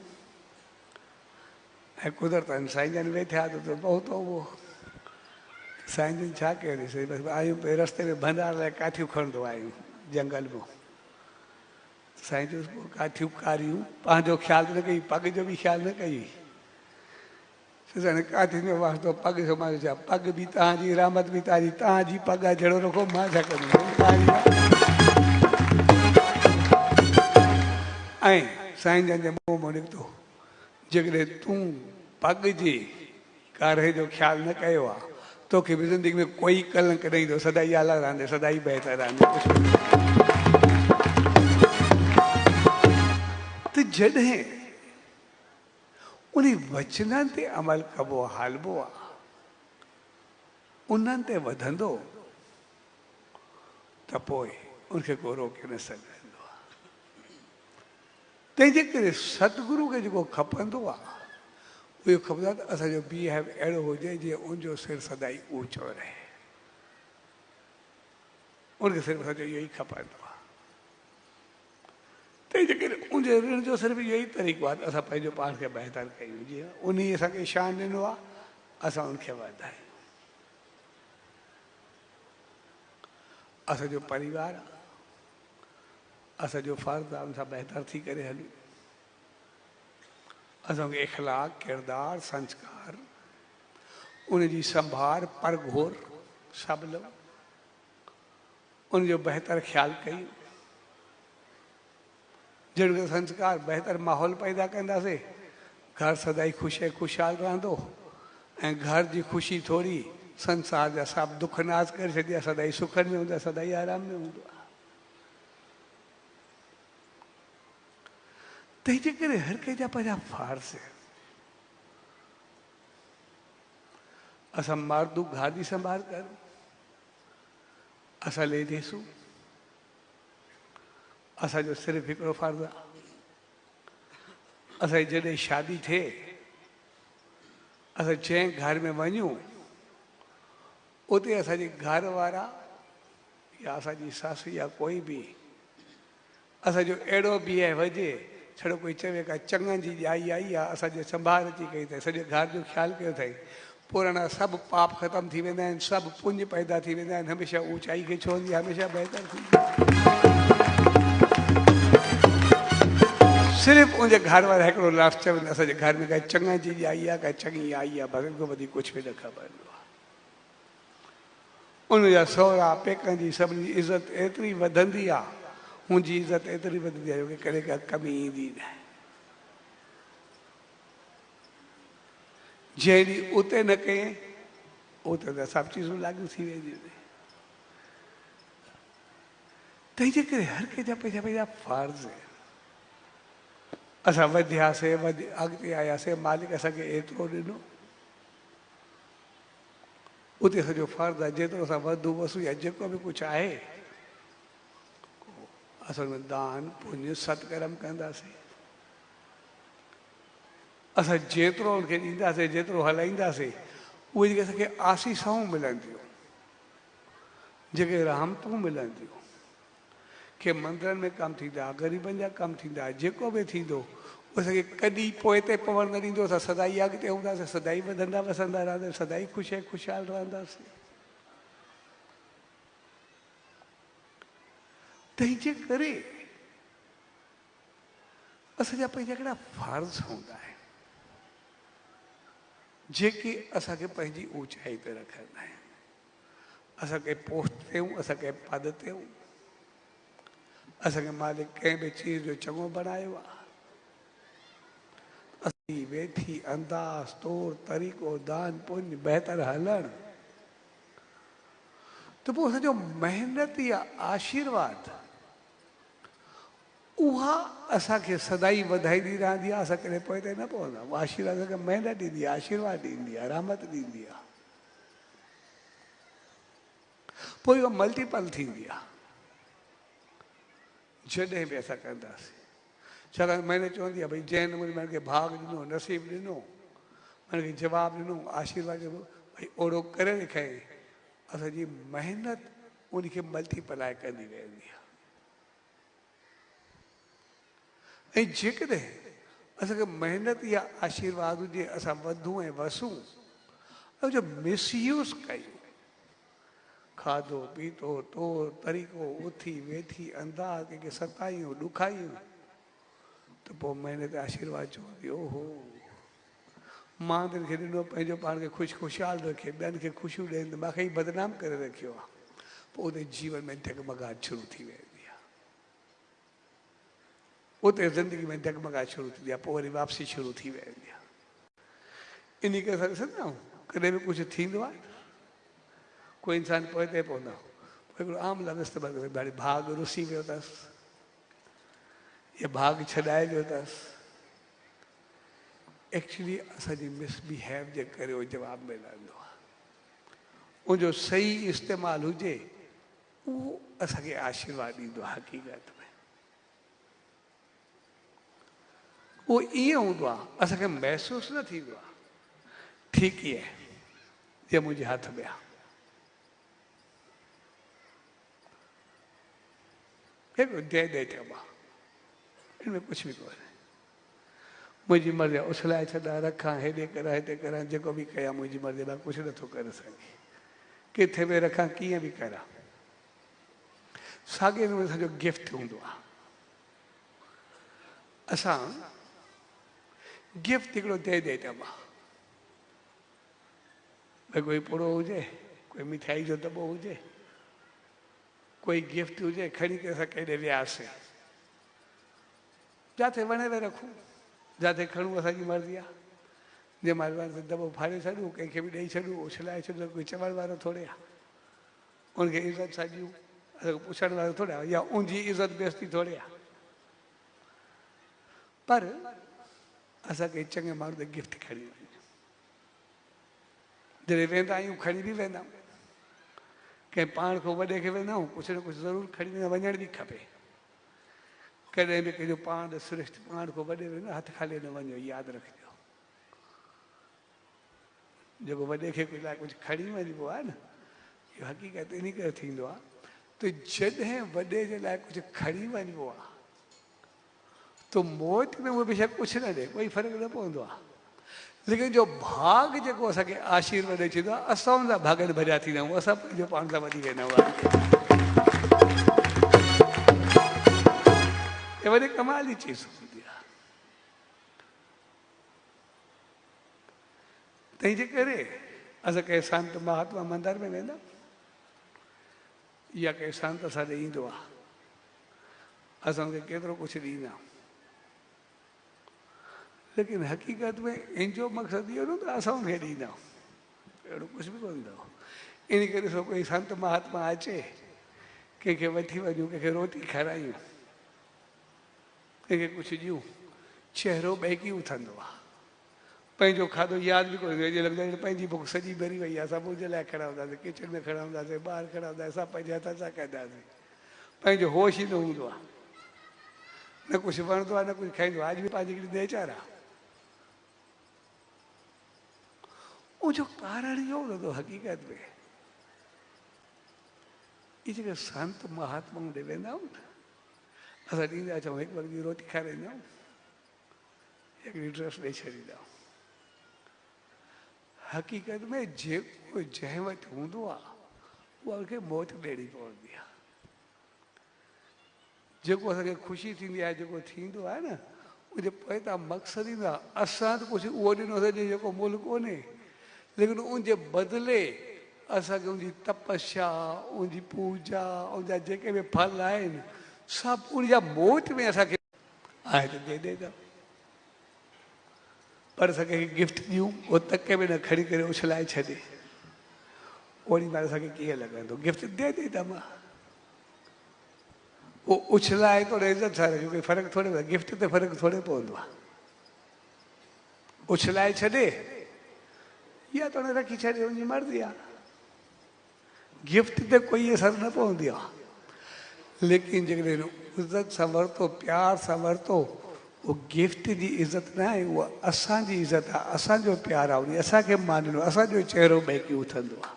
ऐं कुदरतन साईं जन वेठा त बहुत हो। साईं जन छा कयोसीं, बसि आयूं पे रस्ते में भंडार लाइ काठियूं खणंदो आहियूं जंगल में। साईं जो काठियूं कारियूं, पंहिंजो ख़्यालु न कई, पग जो बि ख़्यालु न कई। काठियुनि जो वास्तो पग खे मां चयो पग बि तव्हांजी, रहमत बि तव्हांजी, तव्हांजी पग आहे जहिड़ो रखो, मां छा कंदुमि। ऐं साईं जन जे मुंहं मां निकितो, जेकॾहिं तूं पग जी कारे जो ख़्यालु न कयो आहे, तोखे बि ज़िंदगी में कोई कलंक न ईंदो, सदाई आला रहंदे, सदाई बहितर रहंदे। त जॾहिं उन वचननि ते अमल कबो आहे, हलबो आहे, उन्हनि ते वधंदो, त पोइ उनखे को रोके न सघंदो आहे। तंहिंजे करे सतगुरू खे जेको खपंदो आहे, उहो खपंदो आहे त असांजो बिहेव अहिड़ो हुजे जीअं उनजो सिर सदाई ऊचो रहे। उनखे सिर्फ़ु असांजो इहो ई खपंदो आहे। तंहिंजे करे उनजे ऋण जो सिर्फ़ु इहो ई तरीक़ो आहे त असां पंहिंजो पाण खे बहितर कयूं, जीअं उन असांखे शान ॾिनो आहे, असां उनखे वधायूं। असांजो परिवार आहे, असांजो फ़र्ज़ु आहे उन सां बहितर थी करे हलूं। असांखे इख़लाक़, किरदार, संस्कार, उनजी संभार, परघोर सभु लो उनजो बहितर ख़्यालु कयूं। जहिड़ो संस्कार बहितर माहौल पैदा कंदासीं, घर सदाई ख़ुशि ख़ुशहाल रहंदो। ऐं घर जी ख़ुशी थोरी संसार जा सभु दुख नाज़ करे छॾिया, सदाई सुखनि में हूंदा, सदाई आराम में हूंदो आहे। तंहिंजे करे हर कंहिं जा पंहिंजा फ़र्ज़। असां मर्दू घर जी संभाल करूं, असां लेडीसूं, असांजो सिर्फ़ु हिकिड़ो फ़र्ज़ु आहे, असांजी जॾहिं शादी थिए, असां जंहिं घर में वञूं, उते असांजे घर वारा या असांजी ससु या कोई बि असांजो अहिड़ो बिहेव हुजे, छड़ो कोई चवे का चङनि जी ॼाई आई आहे, असांजे संभाल अची कई अथई, सॼे घर जो ख़्यालु कयो अथई, पुराणा सभु पाप ख़तमु थी वेंदा आहिनि, सभु पुञ पैदा थी वेंदा आहिनि, हमेशह ऊचाई खे छोड़ंदी, हमेशह बहितर थींदी। सिर्फ़ु उनजे घर वारा हिकिड़ो लफ़्ज़ चवंदा, असांजे घर में का चङनि जी ॼाई आहे, का चङी आई आहे, बसि खां वधीक कुझु बि न खपंदो आहे। उनजा सहुरा पेकनि जी सभिनी जी इज़त एतिरी वधंदी आहे, मुंहिंजी इज़त एतिरी वधंदी आहे, जोकी कॾहिं का कमी ईंदी न। जहिड़ी उते न कयईं, उते त सभु चीज़ूं लागू थी वेंदियूं आहिनि। तंहिंजे करे हर कंहिंजा पंहिंजा पंहिंजा फ़र्ज़। असां वधियासीं, अॻिते आयासीं, मालिक असांखे एतिरो ॾिनो, उते असांजो फ़र्ज़ु आहे जेतिरो असां वधू वसू या जेको बि कुझु आहे, असां में दान पुण्य सत्कर्म कंदासीं। असां जेतिरो उनखे ॾींदासीं, जेतिरो हलाईंदासीं, उहे जेके असांखे आसीसाऊं मिलंदियूं, जेके रहमतूं मिलंदियूं, के मंदरनि में कमु थींदा, ग़रीबनि जा कमु थींदा, जेको बि थींदो, उहो असांखे कॾहिं पोइ ते पवणु न ॾींदो। असां सदाई अॻिते हूंदासीं, सदाई वधंदा वसंदा रहंदासीं, सदाई ख़ुशि ख़ुशहाल रहंदासीं। तंहिंजे करे असांजा पंहिंजा हिकिड़ा फ़र्ज़ हूंदा आहिनि। जेके असांखे पंहिंजी ऊचाई ते रखंदा आहिनि। असां कंहिं पोस्ट ते आहियूं, असां कंहिं पद ते आहियूं, असांखे मालिक कंहिं बि चीज़ जो चङो बणायो आहे। असीं वेठी अंदाज़ तौर तरीक़ो दान पुण्य बहितर हलणु, त पोइ असांजो महिनत या आशीर्वाद उहा असांखे सदाई वधाईंदी रहंदी आहे। असां कॾहिं पोइ ते न पवंदा। उहा आशीर्वाद असांखे महिनत ॾींदी आहे, आशीर्वाद ॾींदी आहे, रहमत ॾींदी आहे। पोइ इहो मल्टीपल थींदी आहे जॾहिं बि असां कंदासीं। छाकाणि मैंने चवंदी आहे भई जंहिं नमूने मन खे भाग ॾिनो, नसीब ॾिनो, मन खे जवाबु ॾिनो, आशीर्वाद ॾिनो, भई ओड़ो करे ॾेखारे, असांजी महिनत उनखे मल्टीप्लाए कंदी वेंदी आहे। ऐं जेकॾहिं असांखे महिनत या आशीर्वाद हुजे, असां वधूं ऐं वसूं, ऐं जो मिसयूज़ कयूं, खाधो पीतो तौर तरीक़ो उथी वेठी अंदाज़ कंहिंखे सतायूं ॾुखायूं, त पोइ महिनत आशीर्वाद चवंदी ओहो मां त हिनखे ॾिनो पंहिंजो पाण खे ख़ुशहाल रखे, ॿियनि खे ख़ुशियूं ॾियनि, त मूंखे ई बदनाम करे रखियो आहे। पोइ उते जीवन में डगमगाहट शुरू थी वेंदी आहे। उते ज़िंदगी में डगमगाहट शुरू थींदी आहे। पोइ वरी वापसी शुरू थी वेंदी आहे। इन करे असां ॾिसंदा आहियूं कॾहिं बि कुझु थींदो आहे, कोई इंसान पोइ ते पवंदो आहे, पोइ हिकिड़ो आम लफ़्ज़ इस्तेमालु करे भाई भाग रुसी वियो अथसि या भाग छॾाए वियो अथसि। एक्चुअली असांजी मिसबिहेव जे करे उहो जवाबु मिलंदो आहे। उनजो सही इस्तेमालु हुजे, उहो असांखे आशीर्वाद ॾींदो आहे। हक़ीक़त में उहो ईअं हूंदो आहे, असांखे महसूसु न थींदो आहे ठीकु ई आहे जे मुंहिंजे हथ में आहे। हिकिड़ो जय दे चइबो आहे, हिनमें कुझु बि कोन्हे। मुंहिंजी मर्ज़ी उछलाए छॾां, रखां, हेॾे करां हिते करां, जेको बि कयां मुंहिंजी मर्ज़ी, मां कुझु नथो करे सघे। किथे बि रखां, कीअं बि करां। साॻे नमूने असांजो गिफ्ट हूंदो आहे। असां गिफ्ट हिकिड़ो दे चइबो आहे। भई कोई पुड़ो हुजे, कोई मिठाई जो दॿो हुजे, कोई गिफ्ट हुजे, खणी करे असां केॾे वियासीं, जिते वणे वे रखूं, जिते खणूं असांजी मर्ज़ी आहे। जे महिल दॿो फाड़े छॾूं, कंहिंखे बि ॾेई छॾूं, उछलाए छॾूं, कोई चवण वारो थोरे आहे। उनखे इज़त सां ॾियूं, असांखे पुछण वारो थोरे आहे, या उनजी इज़त बेइज़ती थोरे आहे। पर असांखे चङे माण्हू ते गिफ्ट खणी वञे, जॾहिं वेंदा आहियूं खणी बि वेंदा आहियूं। कंहिं पाण खां वॾे खे वेंदा आहियूं, कुझु न कुझु ज़रूरु खणी वेंदा, वञण बि खपे। कॾहिं बि कंहिंजो पाण श्रेष्ठ पाण खां वॾे वेंदो, हथु खाली न वञो, यादि रखिजो। जेको वॾे खे लाइ कुझु खणी वञिबो आहे न, इहो हक़ीक़त इन करे थींदो आहे त जॾहिं वॾे जे लाइ कुझु खणी वञिबो आहे, तो मोट में उहो बेशक कुझु न ॾे, कोई फ़र्क़ु न पवंदो आहे। लेकिन जो भाग जेको असांखे आशीर्वाद ॾेई छॾींदो आहे, असां हुनजा भागनि भरिया थींदा आहियूं, असां पंहिंजो पाण सां वधी वेंदा आहियूं। हे वरी कमाल जी चीज़ हूंदी आहे। तंहिंजे करे असां कंहिं संत महात्मा मंदर में वेंदा, या कंहिं संत असां ॾे ईंदो आहे, असां हुनखे केतिरो कुझु ॾींदा आहियूं। लेकिन हक़ीक़त में इन जो मक़सदु इहो न त असां हुनखे ॾींदा आहियूं, अहिड़ो कुझु बि कोन हूंदो। इन करे ॾिसो कोई संत महात्मा अचे, कंहिंखे वठी वञूं, कंहिंखे रोटी खारायूं, कंहिंखे कुझु ॾियूं, चहिरो ॿहिकी उथंदो आहे। पंहिंजो खाधो यादि बि कोन्हे, ईअं लॻंदो आहे पंहिंजी बुख सॼी भरी वई आहे, असां मुंहिंजे लाइ खड़ा हूंदासीं, किचन में खड़ा हूंदासीं, ॿाहिरि खड़ा हूंदासीं, असां पंहिंजे हथ सां कंदासीं। पंहिंजो होश ई न हूंदो आहे, न कुझु वणंदो आहे, न कुझु खाईंदो आहे। अॼु बि पंहिंजी हिकिड़ी नेचर आहे। उनजो कारण इहो हूंदो हक़ीक़त में, इहे जेके संत महात्माऊं ॾे वेंदा आहियूं न, असां ॾींदा अचूं, हिकु वक़्तु जी रोटी खाराईंदा आहियूं, हिकिड़ी ड्रेस ॾेई छॾींदा आहियूं। हक़ीक़त में जेको जंहिं वटि हूंदो आहे, उहा उनखे मोट ॾियणी पवंदी आहे। जेको असांखे ख़ुशी थींदी आहे, जेको थींदो आहे न, उनजे पोइ त मक़सदु ईंदो आहे। असां त कुझु उहो ॾिनोसीं जेको मुल्क कोन्हे, लेकिन उनजे बदिले असांखे उनजी तपस्या, उनजी पूजा, उनजा जेके बि फल आहिनि सभु उनजा मोट में असांखे आहे त दे ॾे। पर असांखे गिफ्ट ॾियूं उहो तके में न खणी करे उछलाए छॾे, ओड़ी महिल असांखे कीअं लॻंदो? गिफ्ट दे ॾे मां, उहो उछलाए थोरो इज़त सां रखे, कोई फ़र्क़ु थोरे पवंदो, गिफ्ट ते फ़र्क़ु थोरे पवंदो आहे। उछलाए छॾे या त हुन रखी छॾे, हुनजी मर्ज़ी आहे, गिफ्ट ते कोई असर न पवंदी आहे। लेकिन जेकॾहिं इज़त सां वरितो, प्यार सां वरितो, उहो गिफ्ट जी इज़त न आहे, उहा असांजी इज़त आहे, असांजो प्यार आहे, उन असांखे मानणो, असांजो चहिरो महकी उथंदो आहे।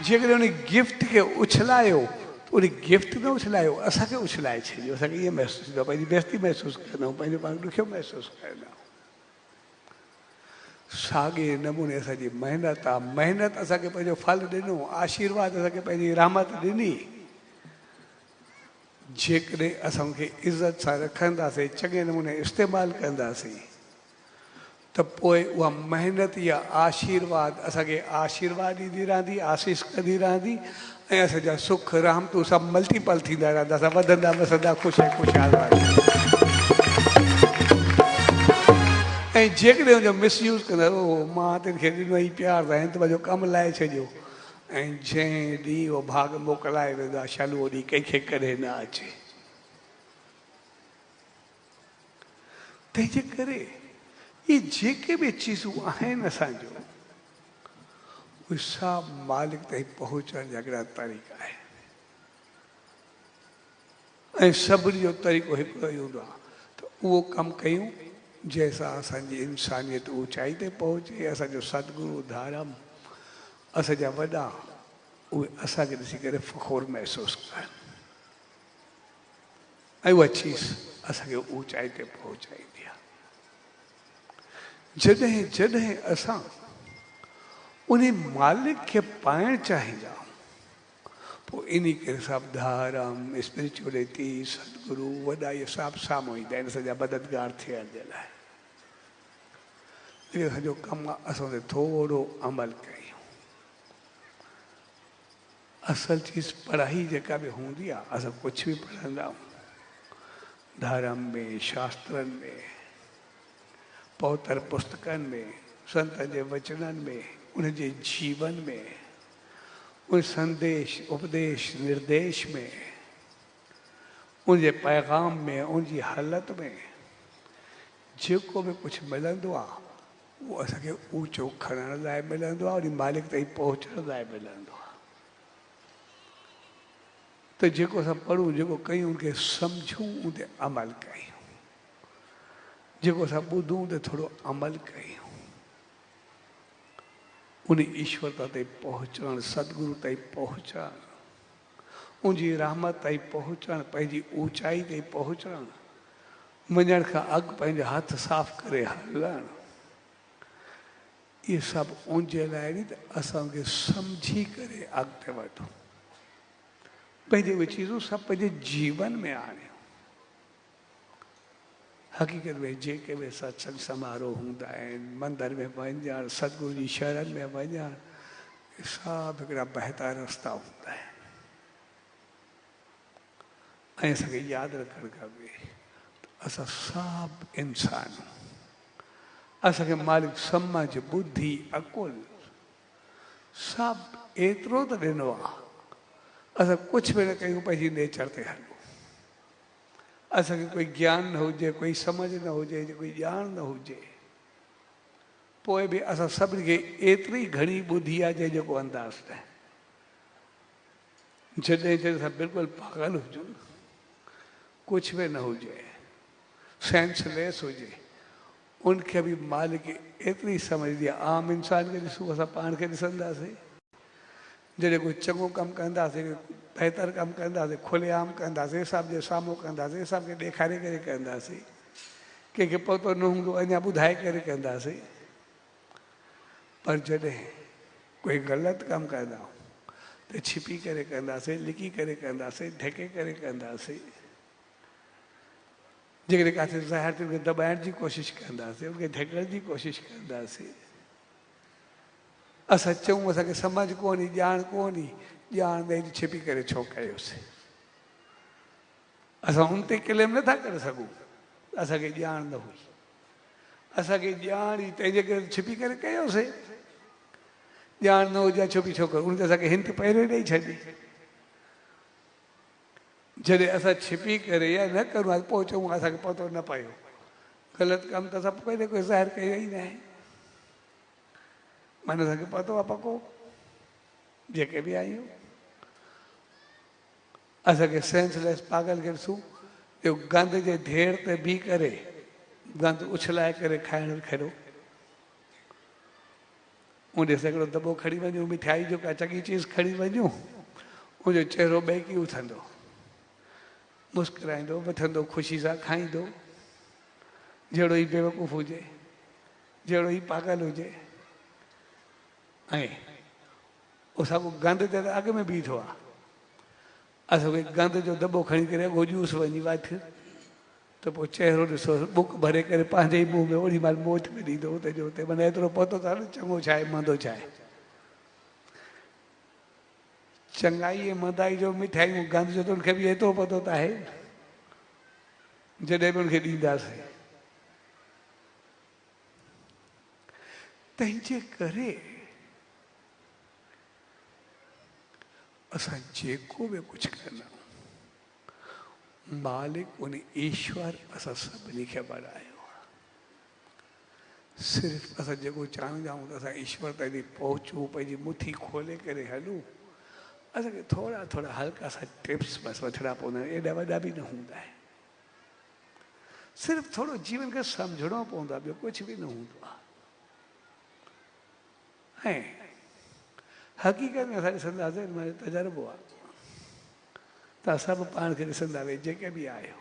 जेकॾहिं उन गिफ्ट खे उछलायो त उन गिफ्ट न उछलायो, असांखे उछलाए छॾियो, असांखे ईअं महसूसु थींदो आहे, पंहिंजी बेइज़ती महसूसु कंदा आहियूं, पंहिंजो पाण ॾुखियो महसूसु कंदा आहियूं। साॻे नमूने असांजी महिनत आहे, महिनत असांखे पंहिंजो फल ॾिनो, आशीर्वाद असांखे पंहिंजी रहमत ॾिनी। जेकॾहिं असां उनखे इज़त सां रखंदासीं, चङे नमूने इस्तेमालु कंदासीं, त पोइ उहा महिनत या आशीर्वाद असांखे आशीर्वाद ॾींदी रहंदी, आसीस कंदी रहंदी, ऐं असांजा सुख रहमतूं सभु मल्टीपल थींदा रहंदा, असां वधंदा वसंदा ख़ुशि ऐं ख़ुशहाल रहंदा। ऐं जेकॾहिं हुनजो मिसयूज़ कंदा, ओ मां तिनखे ॾिनो ई प्यार सां, हिन तुंहिंजो कमु लाइ छॾियो, ऐं जंहिं ॾींहुं उहो भाग मोकिलाए वेंदो आहे, शालू उहो ॾींहुं कंहिंखे कॾहिं न अचे। तंहिंजे करे ये जेके भी चीज़ूं आहिनि असांजो, उहे सभु मालिक ताईं पहुचण जा हिकिड़ा तरीक़ा आहिनि, ऐं सभिनी जो तरीक़ो हिकिड़ो ई हूंदो आहे त उहो कमु कयूं जंहिंसां असांजी इंसानियत ऊचाई ते पहुचे, असांजो सतगुरु धारम, असांजा वॾा, उहे असांखे ॾिसी करे फ़ख़ुरु महसूसु कनि, ऐं उहा चीज़ असांखे ऊचाई ते पहुचाईंदी आहे। जॾहिं जॾहिं असां उन मालिक खे पाइणु चाहींदा आहियूं, पोइ इन करे सभु धारम, स्पिरिचुअलिटी, सतगुरु, वॾा इहे सभु साम्हूं ईंदा आहिनि असांजा मददगार थियण जे लाइ। लेकिन असांजो कमु आहे असां ते थोरो अमल कयूं। असल चीज़ पढ़ाई जेका बि हूंदी आहे, असां कुझु बि पढ़ंदा आहियूं, धर्म में, शास्त्रनि में, पवित्र पुस्तकनि में, संतनि जे वचननि में, उनजे जीवन में, उन संदेश, उपदेश, निर्देश में, उनजे पैगाम में, उनजी हालत में जेको बि कुझु मिलंदो आहे, उहो असांखे ऊचो खणण लाइ मिलंदो आहे, और मालिक ताईं पहुचण लाइ मिलंदो आहे। त जेको असां पढ़ूं, जेको कयूं, उनखे सम्झूं, उन ते अमल कयूं, जेको असां ॿुधूं त थोरो अमल कयूं, उन ईश्वरता ताईं पहुचणु, सतगुरु ताईं पहुचणु, उनजी रहमत ताईं पहुचणु, पंहिंजी ऊचाई ताईं पहुचणु, वञण खां अॻु पंहिंजा हथ साफ़ करे हलणु, इहे सभु उनजे लाइ नी, त असांखे सम्झी करे अॻिते वधूं, पंहिंजे उहे चीज़ूं सभु पंहिंजे जीवन में आणियूं। हक़ीक़त में जेके बि सत्संग समारोह हूंदा आहिनि, मंदर में वञणु, सतगुरु जी शरण में वञणु, सभु हिकिड़ा बहितर रस्ता हूंदा आहिनि। ऐं असांखे यादि रखणु खपे असां सभु इंसान, असांखे मालिक सम्झ, बुद्धि, अकुल सभु एतिरो त ॾिनो आहे, असां कुझु बि न कयूं, पंहिंजी नेचर ते हलूं। असांखे कोई ज्ञान न हुजे, कोई सम्झ न हुजे, कोई ॼाण न हुजे, पोइ बि असां सभिनी खे एतिरी घणी ॿुधी आहे जंहिंजो को अंदाज़ न आहे। जॾहिं जॾहिं असां बिल्कुलु पागल हुजूं, कुझु बि न हुजे, सेंसलेस हुजे, उनखे बि मालिक एतिरी सम्झदी आहे। आम इंसान खे ॾिसूं, असां पाण खे ॾिसंदासीं, जॾहिं कोई चङो कमु कंदासीं, बहितर कमु कंदासीं, खुलेआम कंदासीं, सभ जे साम्हूं कंदासीं, सभु खे ॾेखारे करे कंदासीं, कंहिंखे पतो न हूंदो अञा ॿुधाए करे कंदासीं। पर जॾहिं कोई ग़लति कमु कंदा त छिपी करे कंदासीं, लिकी करे कंदासीं, ढके करे कंदासीं, जेकॾहिं किथे ज़ाहिर ते उनखे दॿाइण जी कोशिशि कंदासीं, उनखे ढकण जी कोशिशि कंदासीं, असां चऊं असांखे सम्झ कोन्हे, ॼाण कोन्हे, ॼाण में छिपी करे छो कयोसीं? असां उन ते क्लेम नथा करे सघूं, असांखे ॼाण न हुई, असांखे ॼाण ई तंहिंजे करे छिपी करे कयोसीं। ॼाण न हुजे छुपी छो करो, उन ते असांखे हिंट पहिरियों ॾेई छॾी। जॾहिं असां छिपी करे या न करूं पोइ चऊं असांखे पतो न पियो, ग़लति कमु त असां कोई न कोई ज़ाहिर कयो ई न आहे। माना असांखे पतो आहे पको, जेके बि आहियूं असांखे सेंसलेस पागल खे ॾिसूं जो गंद जे ढेर ते बीह करे गंद उछलाए करे खाइण खड़ो, उनजे हिकिड़ो दॿो खणी वञूं, मिठाई जो का चङी चीज़ खणी वञूं, उनजो चहिरो ॿेकी उथंदो, मुस्कुराईंदो, वठंदो, ख़ुशी सां खाईंदो, जहिड़ो ई बेवकूफ़ हुजे, जहिड़ो ई पागल हुजे। ऐं उहो साॻियो गंद ते त अॻ में बीठो आहे, असांखे गंद जो दॿो खणी करे अॻो जूस वञी वठ त पोइ चहिरो ॾिसो बुक भरे करे पंहिंजे ई मुंहं में ओॾी महिल मोच में ॾींदो हुते जो हुते। माना एतिरो पतो अथव न चङो छा आहे मंदो छा आहे। चङाई ऐं मंदाई जो मिठाइयूं गंद जो त उनखे बि एतिरो पतो त आहे, जॾहिं बि उनखे ॾींदासीं। तंहिंजे करे असां जेको बि कुझु कंदा आहियूं, मालिक उन ईश्वर असां सभिनी खे बनायो आहे। सिर्फ़ु असां जेको चाहींदा आहियूं त असां ईश्वर ताईं पहुचूं, पंहिंजी मुठी खोले करे हलूं। असांखे थोरा थोरा हल्का सा टिप्स बसि वठिणा पवंदा आहिनि, एॾा वॾा बि न हूंदा आहिनि। सिर्फ़ु थोरो जीवन खे सम्झणो पवंदो आहे, ॿियो कुझु बि न हूंदो आहे। ऐं हक़ीक़त में असां ॾिसंदासीं, मुंहिंजो तजुर्बो आहे, तव्हां सभु पाण खे ॾिसंदा वे जेके बि आहियो,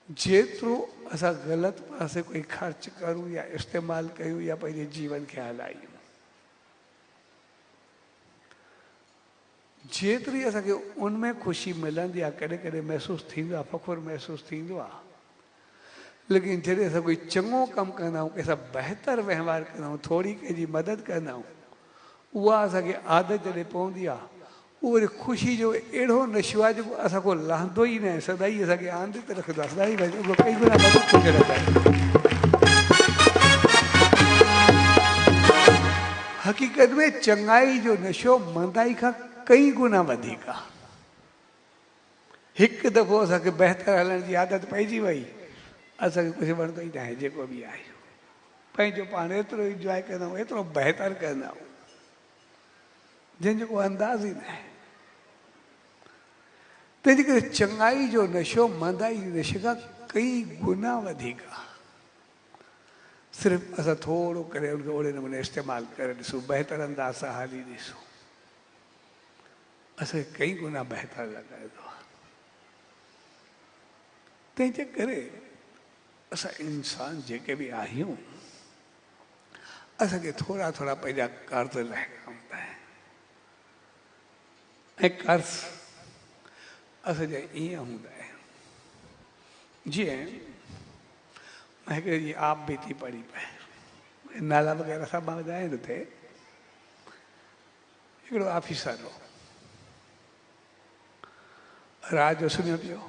जेतिरो असां ग़लति पासे कोई ख़र्च करूं या इस्तेमालु कयूं या पंहिंजे जीवन खे हलायूं, जेतिरी असांखे उनमें ख़ुशी मिलंदी आहे, कॾहिं कॾहिं महसूसु थींदो आहे, फ़ख़ुरु महसूसु थींदो आहे। लेकिन जॾहिं असां कोई चङो कमु कंदा आहियूं, कंहिंसां बहितर वहिंवार कंदा आहियूं, थोरी कंहिंजी मदद कंदा आहियूं, उहा असांखे आदत जॾहिं पवंदी आहे, उहो वरी ख़ुशी जो अहिड़ो नशो आहे जेको असांखो लहंदो ई न आहे, सदाई असांखे आनंदित रखंदो आहे, सदाई कई गुना मदद खे रखंदो। हक़ीक़त में चङाई जो नशो मंदाई खां कई गुना वधीक आहे। हिकु दफ़ो असांखे बहितर हलण जी आदत पइजी वई, असांखे कुझु वणंदो ई न आहे। जेको बि आहे पंहिंजो पाण एतिरो इंजॉय कंदा आहियूं, एतिरो बहितर कंदा आहियूं, जंहिंजो को अंदाज़ ई न आहे। तंहिंजे करे चङाई जो नशो मंदाई जे नशे खां कई गुना वधीक आहे। सिर्फ़ु असां थोरो करे उनखे ओड़े नमूने इस्तेमालु करे ॾिसूं, बहितर अंदाज़ सां हाली ॾिसूं, असांखे कई गुना बहितर लॻंदो आहे। तंहिंजे करे असां इंसान जेके बि आहियूं, असांखे थोरा थोरा पंहिंजा कर्ज़ लहिणा हूंदा आहिनि। ऐं कर्ज़ असांजा ईअं हूंदा आहिनि जीअं हिकिड़े जी आप बीती पढ़ी पए, नाला वग़ैरह सभु मां ॿुधायां हुते। हिकिड़ो ऑफिसर हो, रात जो सुम्हियो पियो,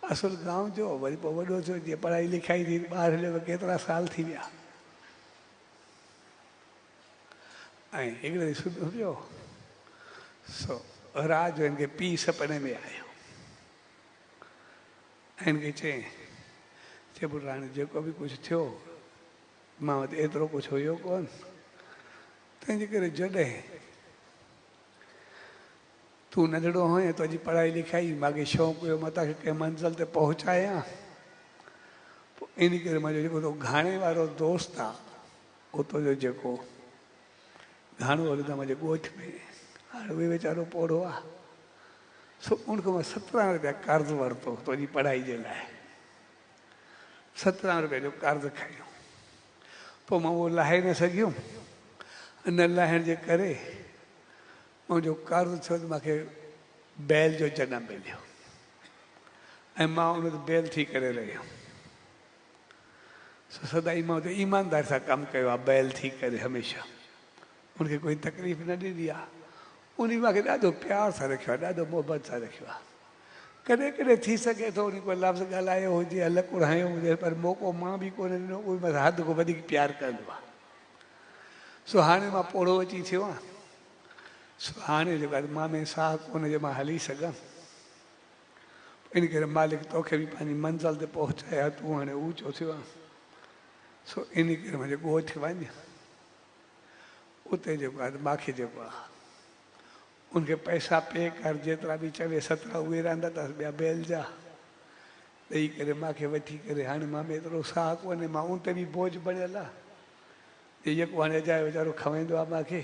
असुल गांव जो, वरी पोइ वॾो थियो, जीअं पढ़ाई लिखाई थी, ॿार हलियो, केतिरा साल थी विया, ऐं हिकिड़े ॾींहुं सुम्हियो पियो, सो रात जो हिनखे पीउ सपने में आयो ऐं हिनखे चई पुटु हाणे जेको बि कुझु थियो, मां वटि एतिरो कुझु हुयो कोन, तंहिंजे करे जॾहिं तूं नंढड़ो हुएं, तुंहिंजी पढ़ाई लिखाई मूंखे शौक़ु हुयो, मां तव्हांखे कंहिं मंज़िल ते पहुचायां, पोइ इन करे मुंहिंजो जेको तो घाणे वारो दोस्त आहे, उतो जो जेको घाणो हलंदो आहे मुंहिंजे ॻोठ में, हाणे उहे वीचारो पोड़ो आहे, सो उनखां मां 17 रुपया कर्ज़ वरितो तुंहिंजी पढ़ाई जे लाइ। 17 रुपए जो कर्ज़ खयो, पोइ मां उहो लाहे न सघियुमि, न लाहिण जे करे मुंहिंजो कर्ज़ थियो त मूंखे बैल जो जनमु मिलियो। ऐं मां उन ते बेल थी करे रहियमि। सदाई मां उते ईमानदार सां कमु कयो आहे, बैल थी करे हमेशह। उनखे कोई तकलीफ़ न ॾिनी आहे। उन मूंखे ॾाढो प्यार सां रखियो आहे, ॾाढो मोहबत सां रखियो आहे। कॾहिं कॾहिं थी सघे थो उन कोई लफ़्ज़ ॻाल्हायो हुजे, लकुड़ हयो हुजे, पर मौक़ो मां बि कोन ॾिनो, उहो बसि हद खां वधीक प्यारु कंदो आहे। सो हाणे मां पोड़ो अची थियो आहे। सो हाणे जेको आहे मां में साह कोन जे मां हली सघां। इन करे मालिक तोखे बि पंहिंजी मंज़िल ते पहुचाया, तूं हाणे ऊचो थियो आहे। सो इन करे मुंहिंजे ॻोठ वञ, उते जेको आहे मूंखे जेको आहे उनखे पैसा पे कर, जेतिरा बि चवे 17 उहे रहंदा अथसि, ॿिया बैल जा ॾेई करे मूंखे वठी करे। हाणे मां में एतिरो साह कोन्हे, मां उन ते बि बोझ बणियल आहे। जेको हाणे अजायो वीचारो खवाईंदो आहे मूंखे।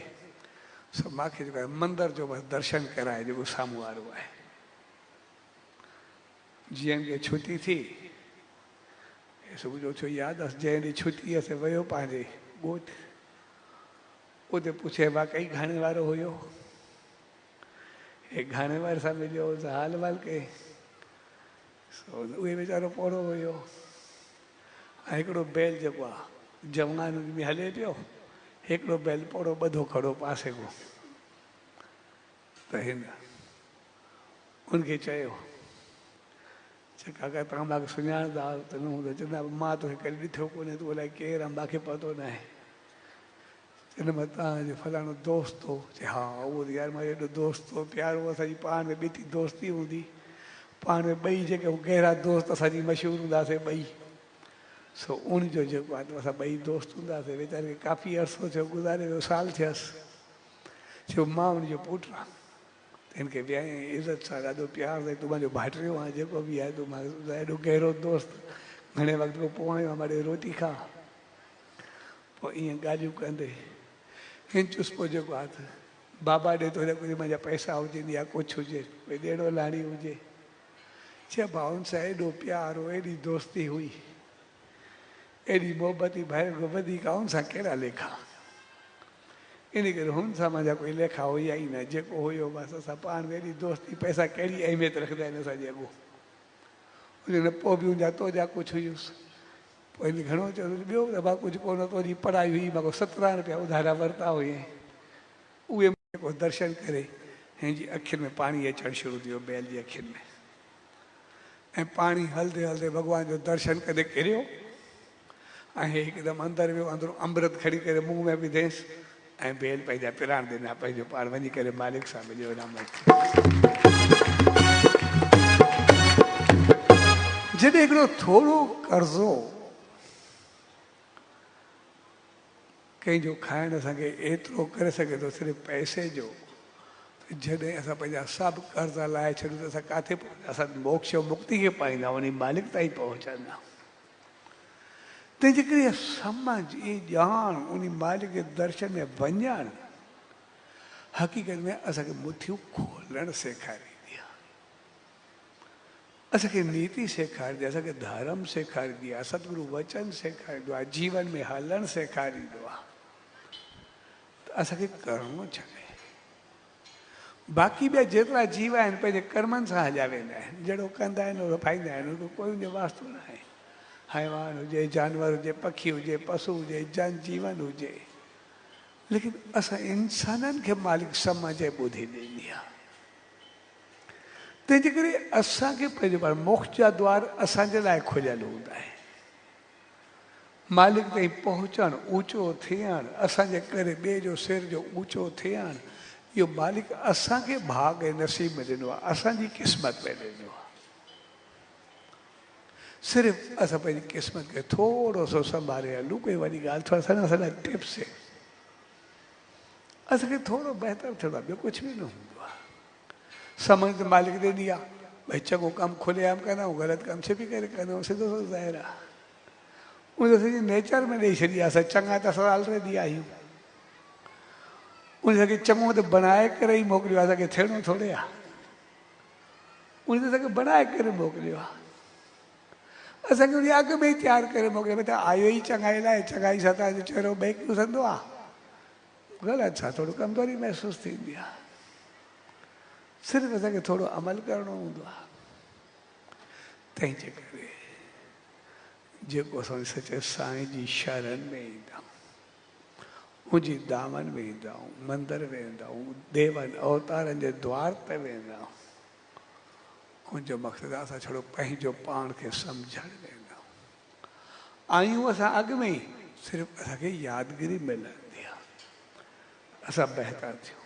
सो मूंखे जेको आहे मंदर जो बसि दर्शन कराए, जेको साम्हूं वारो आहे। जीअं के छुटी थी, सुबुह जो छो यादि आहे, जंहिं ॾींहुं छुटी हुअसि वियो पंहिंजे ॻोठ। उते पुछे वाकई घाणे वारो हुयो, हे घाणे वारे सां मिलियो, हाल वाल कई। उहे वीचारो पोड़ो हुयो। ऐं हिकिड़ो बैल जेको आहे जवान में हले पियो, हिकिड़ो बैल पोड़ो ॿधो खड़ो पासे को। त हिन उनखे चयो, काका तव्हां मूंखे सुञाणंदा त न हूंदो? चवंदा मां तोखे कॾहिं ॾिठो कोन्हे, तूं अलाए केरु आहे, मूंखे पतो न आहे। चवंदो मां तव्हांजो फलाणो दोस्त हो। चए हा उहो त यार मुंहिंजो एॾो दोस्त हो, प्यारो, असांजी पाण में ॿिटी दोस्ती हूंदी, पाण में ॿई जेके गहरा दोस्त असांजी मशहूरु हूंदासीं ॿई। सो उनजो जेको आहे असां ॿई दोस्त हूंदासीं। वीचारे खे काफ़ी अरसो थियो, गुज़ारे वियो, साल थियसि। चयो मां उनजो पुटु आहे, हिनखे विहाईं इज़त सां, ॾाढो प्यार सां, तूं मुंहिंजो भाइटियो आहे, जेको बि आहे तूं एॾो गहरो दोस्त, घणे वक़्त खां पोइ आयो आहे, मां रोटी खा। पोइ ईअं ॻाल्हियूं कंदे हिन चुस पोइ जेको आहे बाबा ॾे थो कुझु मुंहिंजा पैसा हुजनि या कुझु हुजे, कोई ॾेड़ो लाड़ी हुजे। चए भाउनि सां एॾो प्यार हो, एॾी दोस्ती हुई, एॾी मोहबती, भाई खां वधीक उन सां कहिड़ा लेखा। इन करे हुन सां मुंहिंजा कोई लेखा हुया ई न, जेको हुयो बसि असां पाण में एॾी दोस्ती, पैसा कहिड़ी अहमियत रखंदा आहिनि असांजे अॻो। हुन पोइ बि हुनजा तोजा कुझु हुयुसि। पोइ हिन घणो चयो, ॿियो त मां कुझु कोन, तुंहिंजी पढ़ाई हुई, मां 17 रुपया उधारा वरिता हुई, उहे जेको दर्शन करे हिन जी अखियुनि में पाणी अचणु शुरू थियो, बैल जी अखियुनि में। ऐं पाणी हलंदे हलंदे भॻवान जो दर्शन कंदे किरियो ऐं हिकदमि अंदरि वियो, अंदरो अमृत खणी करे मुंहं में विधेसि ऐं बैल पंहिंजा पिराण ॾिना, पंहिंजो पाण वञी करे मालिक सां मिलियो। जॾहिं हिकिड़ो थोरो कर्ज़ो कंहिंजो खाइण असांखे एतिरो करे सघे थो, सिर्फ़ु पैसे जो, जॾहिं असां पंहिंजा सभु कर्ज़ लाहे छॾियूं त असां किथे पहुचा? असां मोक्ष मुक्ति खे पाईंदा, उन मालिक ताईं पहुचंदा। तंहिंजे करे सम्झ ॼाण उन मालिक जे दर्शन में वञणु हक़ीक़त में असांखे मुठियूं खोलणु सेखारींदी आहे, असांखे नीति सेखारींदी आहे, असांखे धर्म सेखारींदी आहे, सतगुरु वचन सेखारींदो आहे, जीवन में हलणु सेखारींदो आहे। त असांखे करिणो छा आहे? बाक़ी ॿिया जेतिरा जीव आहिनि पंहिंजे कर्मनि सां हलिया वेंदा आहिनि, जहिड़ो कंदा आहिनि ओड़ो पाईंदा आहिनि, उनजो कोई उनजो वास्तो न आहे। हैवान हुजे, जानवर हुजे, पखी हुजे, पशु हुजे, जन जीवन हुजे, लेकिन असां इंसाननि खे मालिक सम्झे ॿुधी ॾींदी आहे। तंहिंजे करे असांखे पंहिंजो पाण मोक्ष जा द्वार असांजे लाइ खुलियल हूंदा आहिनि। मालिक ताईं पहुचणु, ऊचो थियणु, असांजे करे ॿिए जो सिर जो ऊचो थियणु, इहो मालिक असांखे भाग ऐं नसीब में ॾिनो आहे, असांजी क़िस्मत में ॾिनो आहे। सिर्फ़ु असां पंहिंजी क़िस्मत खे थोरो सो संभाले हलूं। कोई वॾी ॻाल्हि, थोरा सां टिप्स आहिनि, असांखे थोरो बहितर थियणो आहे, ॿियो कुझु बि न हूंदो आहे। समझ त मालिक ॾिनी आहे, भई चङो कमु खुलेआम कंदा आहियूं, ग़लति कमु छिपी करे कंदा आहियूं, सिधो सिधो ज़ाहिर आहे, उन सॼी नेचर में ॾेई छॾी आहे। असां चङा त असां ऑलरेडी आहियूं, उन खे चङो त बनाए करे ई मोकिलियो आहे, असांखे थियणो थोरे आहे, उन असांखे बनाए करे मोकिलियो आहे, असांखे उन अॻु में ई तयारु करे मोकिलियो। त आयो ई चङाई लाइ, चङाई सां तव्हांजो चहिरो ॿेक ॾिसंदो आहे, ग़लति सां थोरो कमज़ोरी महसूसु थींदी आहे। सिर्फ़ु असांखे थोरो अमल करिणो हूंदो आहे। तंहिंजे करे जेको असां सचे साईं जी शरण में ईंदा आहियूं, उनजी दामन में ईंदा आहियूं, मंदर वेंदा आहियूं, देवनि अवतारनि जे द्वार ते वेंदा आहियूं, उनजो मक़सदु आहे असां छड़ो पंहिंजो पाण खे सम्झणु वेंदा आहियूं असां अॻु में ई, सिर्फ़ु असांखे यादगिरी मिलंदी आहे, असां बहितर थियूं।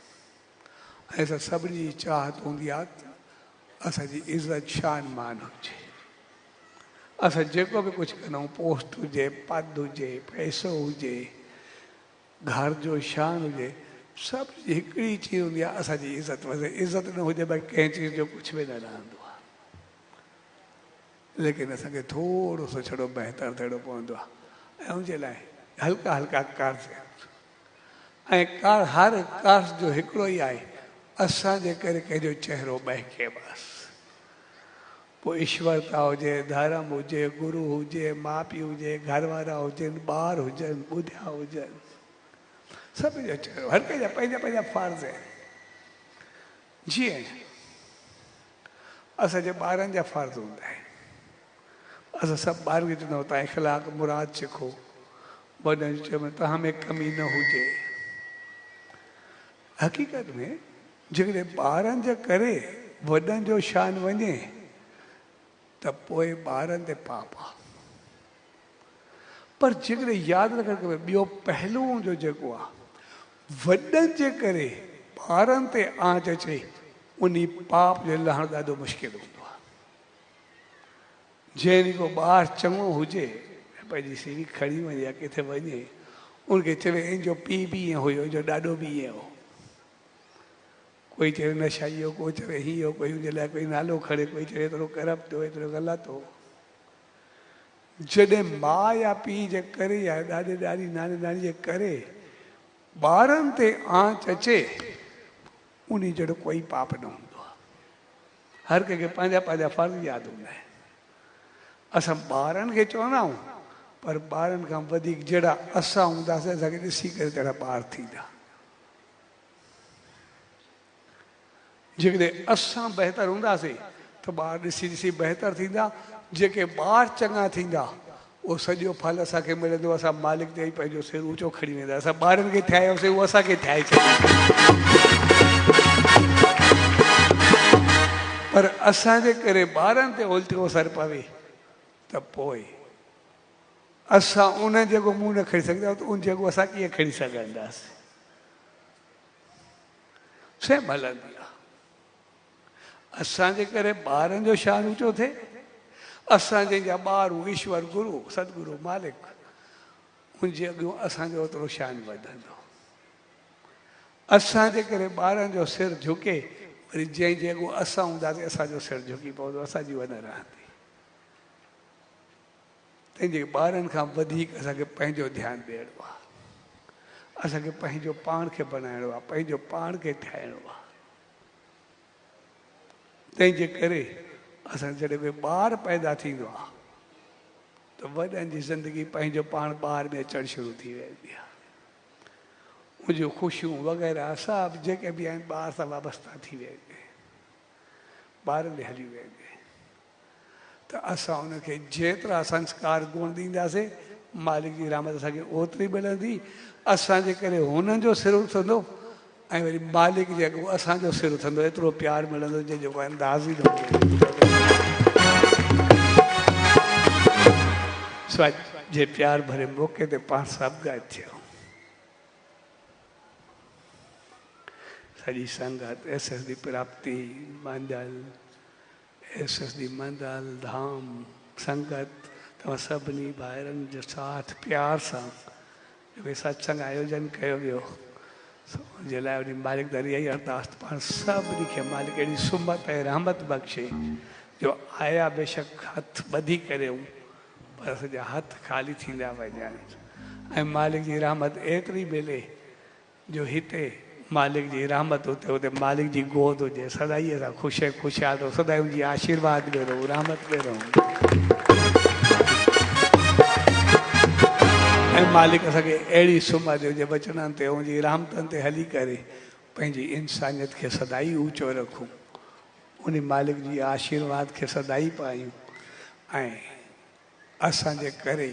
ऐं असां सभिनी जी चाहत हूंदी आहे असांजी इज़त शान मान हुजे, असां जेको बि कुझु कंदा पोस्ट हुजे, पद हुजे, पैसो हुजे, घर जो शान हुजे, सभु हिकिड़ी चीज़ हूंदी आहे असांजी इज़त वधे। इज़त न हुजे भाई कंहिं चीज़ जो कुझु बि न रहंदो आहे, लेकिन असांखे थोरो सो छड़ो बहितर थियणो पवंदो आहे। ऐं उनजे लाइ हल्का हल्का कार्य, ऐं हर कार्य जो हिकिड़ो ई आहे, असांजे करे कंहिंजो चहिरो महके बसि। पोइ ईश्वरता हुजे, धर्म हुजे, गुरु हुजे, माउ पीउ हुजे, घर वारा हुजनि, ॿार हुजनि, ॿुधिया हुजनि, सभिनी जो चहिरो, हर कंहिंजा पंहिंजा पंहिंजा फर्ज़ आहिनि। जीअं असांजे ॿारनि जा फर्ज़ हूंदा आहिनि, असां सभु ॿार खे चवंदा आहियूं तव्हां इख़लाक़ मुराद सिखो, वॾनि चयो तव्हां में कमी न हुजे। हक़ीक़त में जेकॾहिं ॿारनि जे करे वॾनि जो शान वञे त पोइ ॿारनि ते पाप आहे। पर जेकॾहिं यादि रखणु खपे ॿियो पहलू जो जेको आहे, वॾनि जे करे ॿारनि ते आंच अचे, उन पाप जो लहणु ॾाढो मुश्किल हूंदो आहे। जंहिं को ॿारु चङो हुजे, पंहिंजी सीढ़ी खणी वञे या किथे वञे, उनखे चवे इंजो पीउ बि ईअं हुयो, इंजो ॾाॾो बि ईअं हो, कोई चवे नशाई हो, कोई चवे हीअ हो, कोई हुनजे लाइ कोई नालो खणे, कोई चवे एतिरो करप्ट हो, एतिरो ग़लति हो। जॾहिं माउ या पीउ जे करे या ॾाॾे ॾाॾी नाने नानी जे करे ॿारनि ते आंच अचे, उन जहिड़ो कोई पाप न हूंदो आहे। हर कंहिंखे पंहिंजा पंहिंजा फर्ज़ यादि हूंदा आहिनि। असां ॿारनि खे चवंदा आहियूं, पर ॿारनि खां वधीक जहिड़ा असां हूंदासीं असांखे ॾिसी करे तहिड़ा ॿार थींदा। जेकॾहिं असां बहितर हूंदासीं त ॿार ॾिसी ॾिसी बहितर थींदा। जेके ॿार चङा थींदा उहो सॼो फल असांखे मिलंदो, असां मालिक ते ई पंहिंजो सिर ऊचो खणी वेंदा। असां ॿारनि खे ठाहियोसीं, उहो असांखे ठाहे छॾींदा। पर असांजे करे ॿारनि ते उल्टो असरु पवे त पोइ असां उन जेको मुंहुं न खणी सघंदा त उन जेको असां कीअं खणी सघंदासीं। सेम हलंदी आहे। असांजे करे ॿारनि जो शान ऊचो थिए, असांजे जा ॿार ईश्वर गुरु सतगुरु मालिक, उनजे अॻियां असांजो ओतिरो शान वधंदो। असांजे करे ॿारनि जो सिर झुके, वरी जंहिं जेको असां हूंदासीं असांजो सिर झुकी पवंदो, असांजी वञ रहंदी। तंहिंजे ॿारनि खां वधीक असांखे पंहिंजो ध्यानु ॾियणो आहे, असांखे पंहिंजो पाण खे बनाइणो आहे, पंहिंजो पाण खे ठाहिणो आहे। तंहिंजे करे असां जॾहिं बि ॿार पैदा थींदो आहे त वॾनि जी ज़िंदगी पंहिंजो पाण ॿार में अचणु शुरू थी वेंदी आहे। मुंहिंजूं ख़ुशियूं वग़ैरह सभु जेके बि आहिनि ॿार सां वाबस्ता थी वेंदे, ॿार में हली वेंदे। त असां उनखे जेतिरा संस्कार गुण ॾींदासीं, मालिक जी रहमत असांखे ओतिरी मिलंदी। असांजे करे हुननि जो सिर उथंदो ऐं वरी मालिक जे अॻु असांजो सिर उथंदो। एतिरो प्यारु मिलंदो जंहिंजो को अंदाज़ ई न हूंदो। जे प्यार भरे मौक़े ते पाण सभु गॾु थियो, सॼी संगत एसएसडी प्राप्ति मंडल, एसएसडी मंडल धाम संगत, तव्हां सभिनी भाइरनि जो साथ प्यार सां जेके सत्संग आयोजन कयो वियो, जे लाइ वरी मालिक दरिया ई अरदास पाण सभिनी खे मालिक अहिड़ी सुमत ऐं रहमत बख़्शे जो आया बेशक हथ ॿधी करे, पर सॼा हथ ख़ाली थींदा वञनि। ऐं मालिक जी रहमत एतिरी मिले जो हिते मालिक जी रहमत हुते हुते मालिक जी गोद हुजे, सदाई असां ख़ुशि ख़ुशहाल रहो, सदाई उनजी आशीर्वाद में रहूं, रहमत में रहूं। ऐं मालिक असांखे अहिड़ी सुमत जे वचननि ते उनजी रहमतनि ते हली करे पंहिंजी इंसानियत खे सदाई ऊचो रखूं, उन मालिक जी आशीर्वाद खे सदाई पायूं। ऐं असांजे करे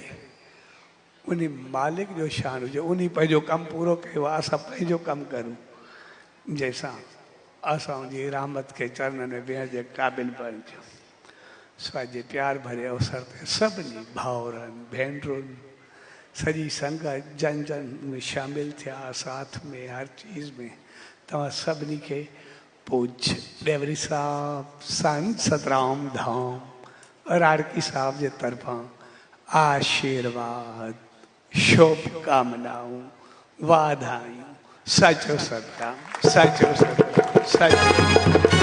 उन मालिक जो शान हुजे, उन पंहिंजो कमु पूरो कयो आहे, असां पंहिंजो कमु करूं जंहिंसां असां उनजी रहमत खे चरणनि में वेहण जे क़ाबिल बणिजूं। सो अॼु प्यार भरे अवसर ते सभिनी भाउरनि भेनरुनि सॼी संगत जन जन में शामिल थिया, साथ में हर चीज़ में तव्हां सभिनी खे पूज्य डेवरी साहब संत सतराम धाम राड़की साहब जे तरफां आशीर्वाद शुभकामनाऊं वाधायूं। सचो सतनाम, सचो सतनाम, सचो।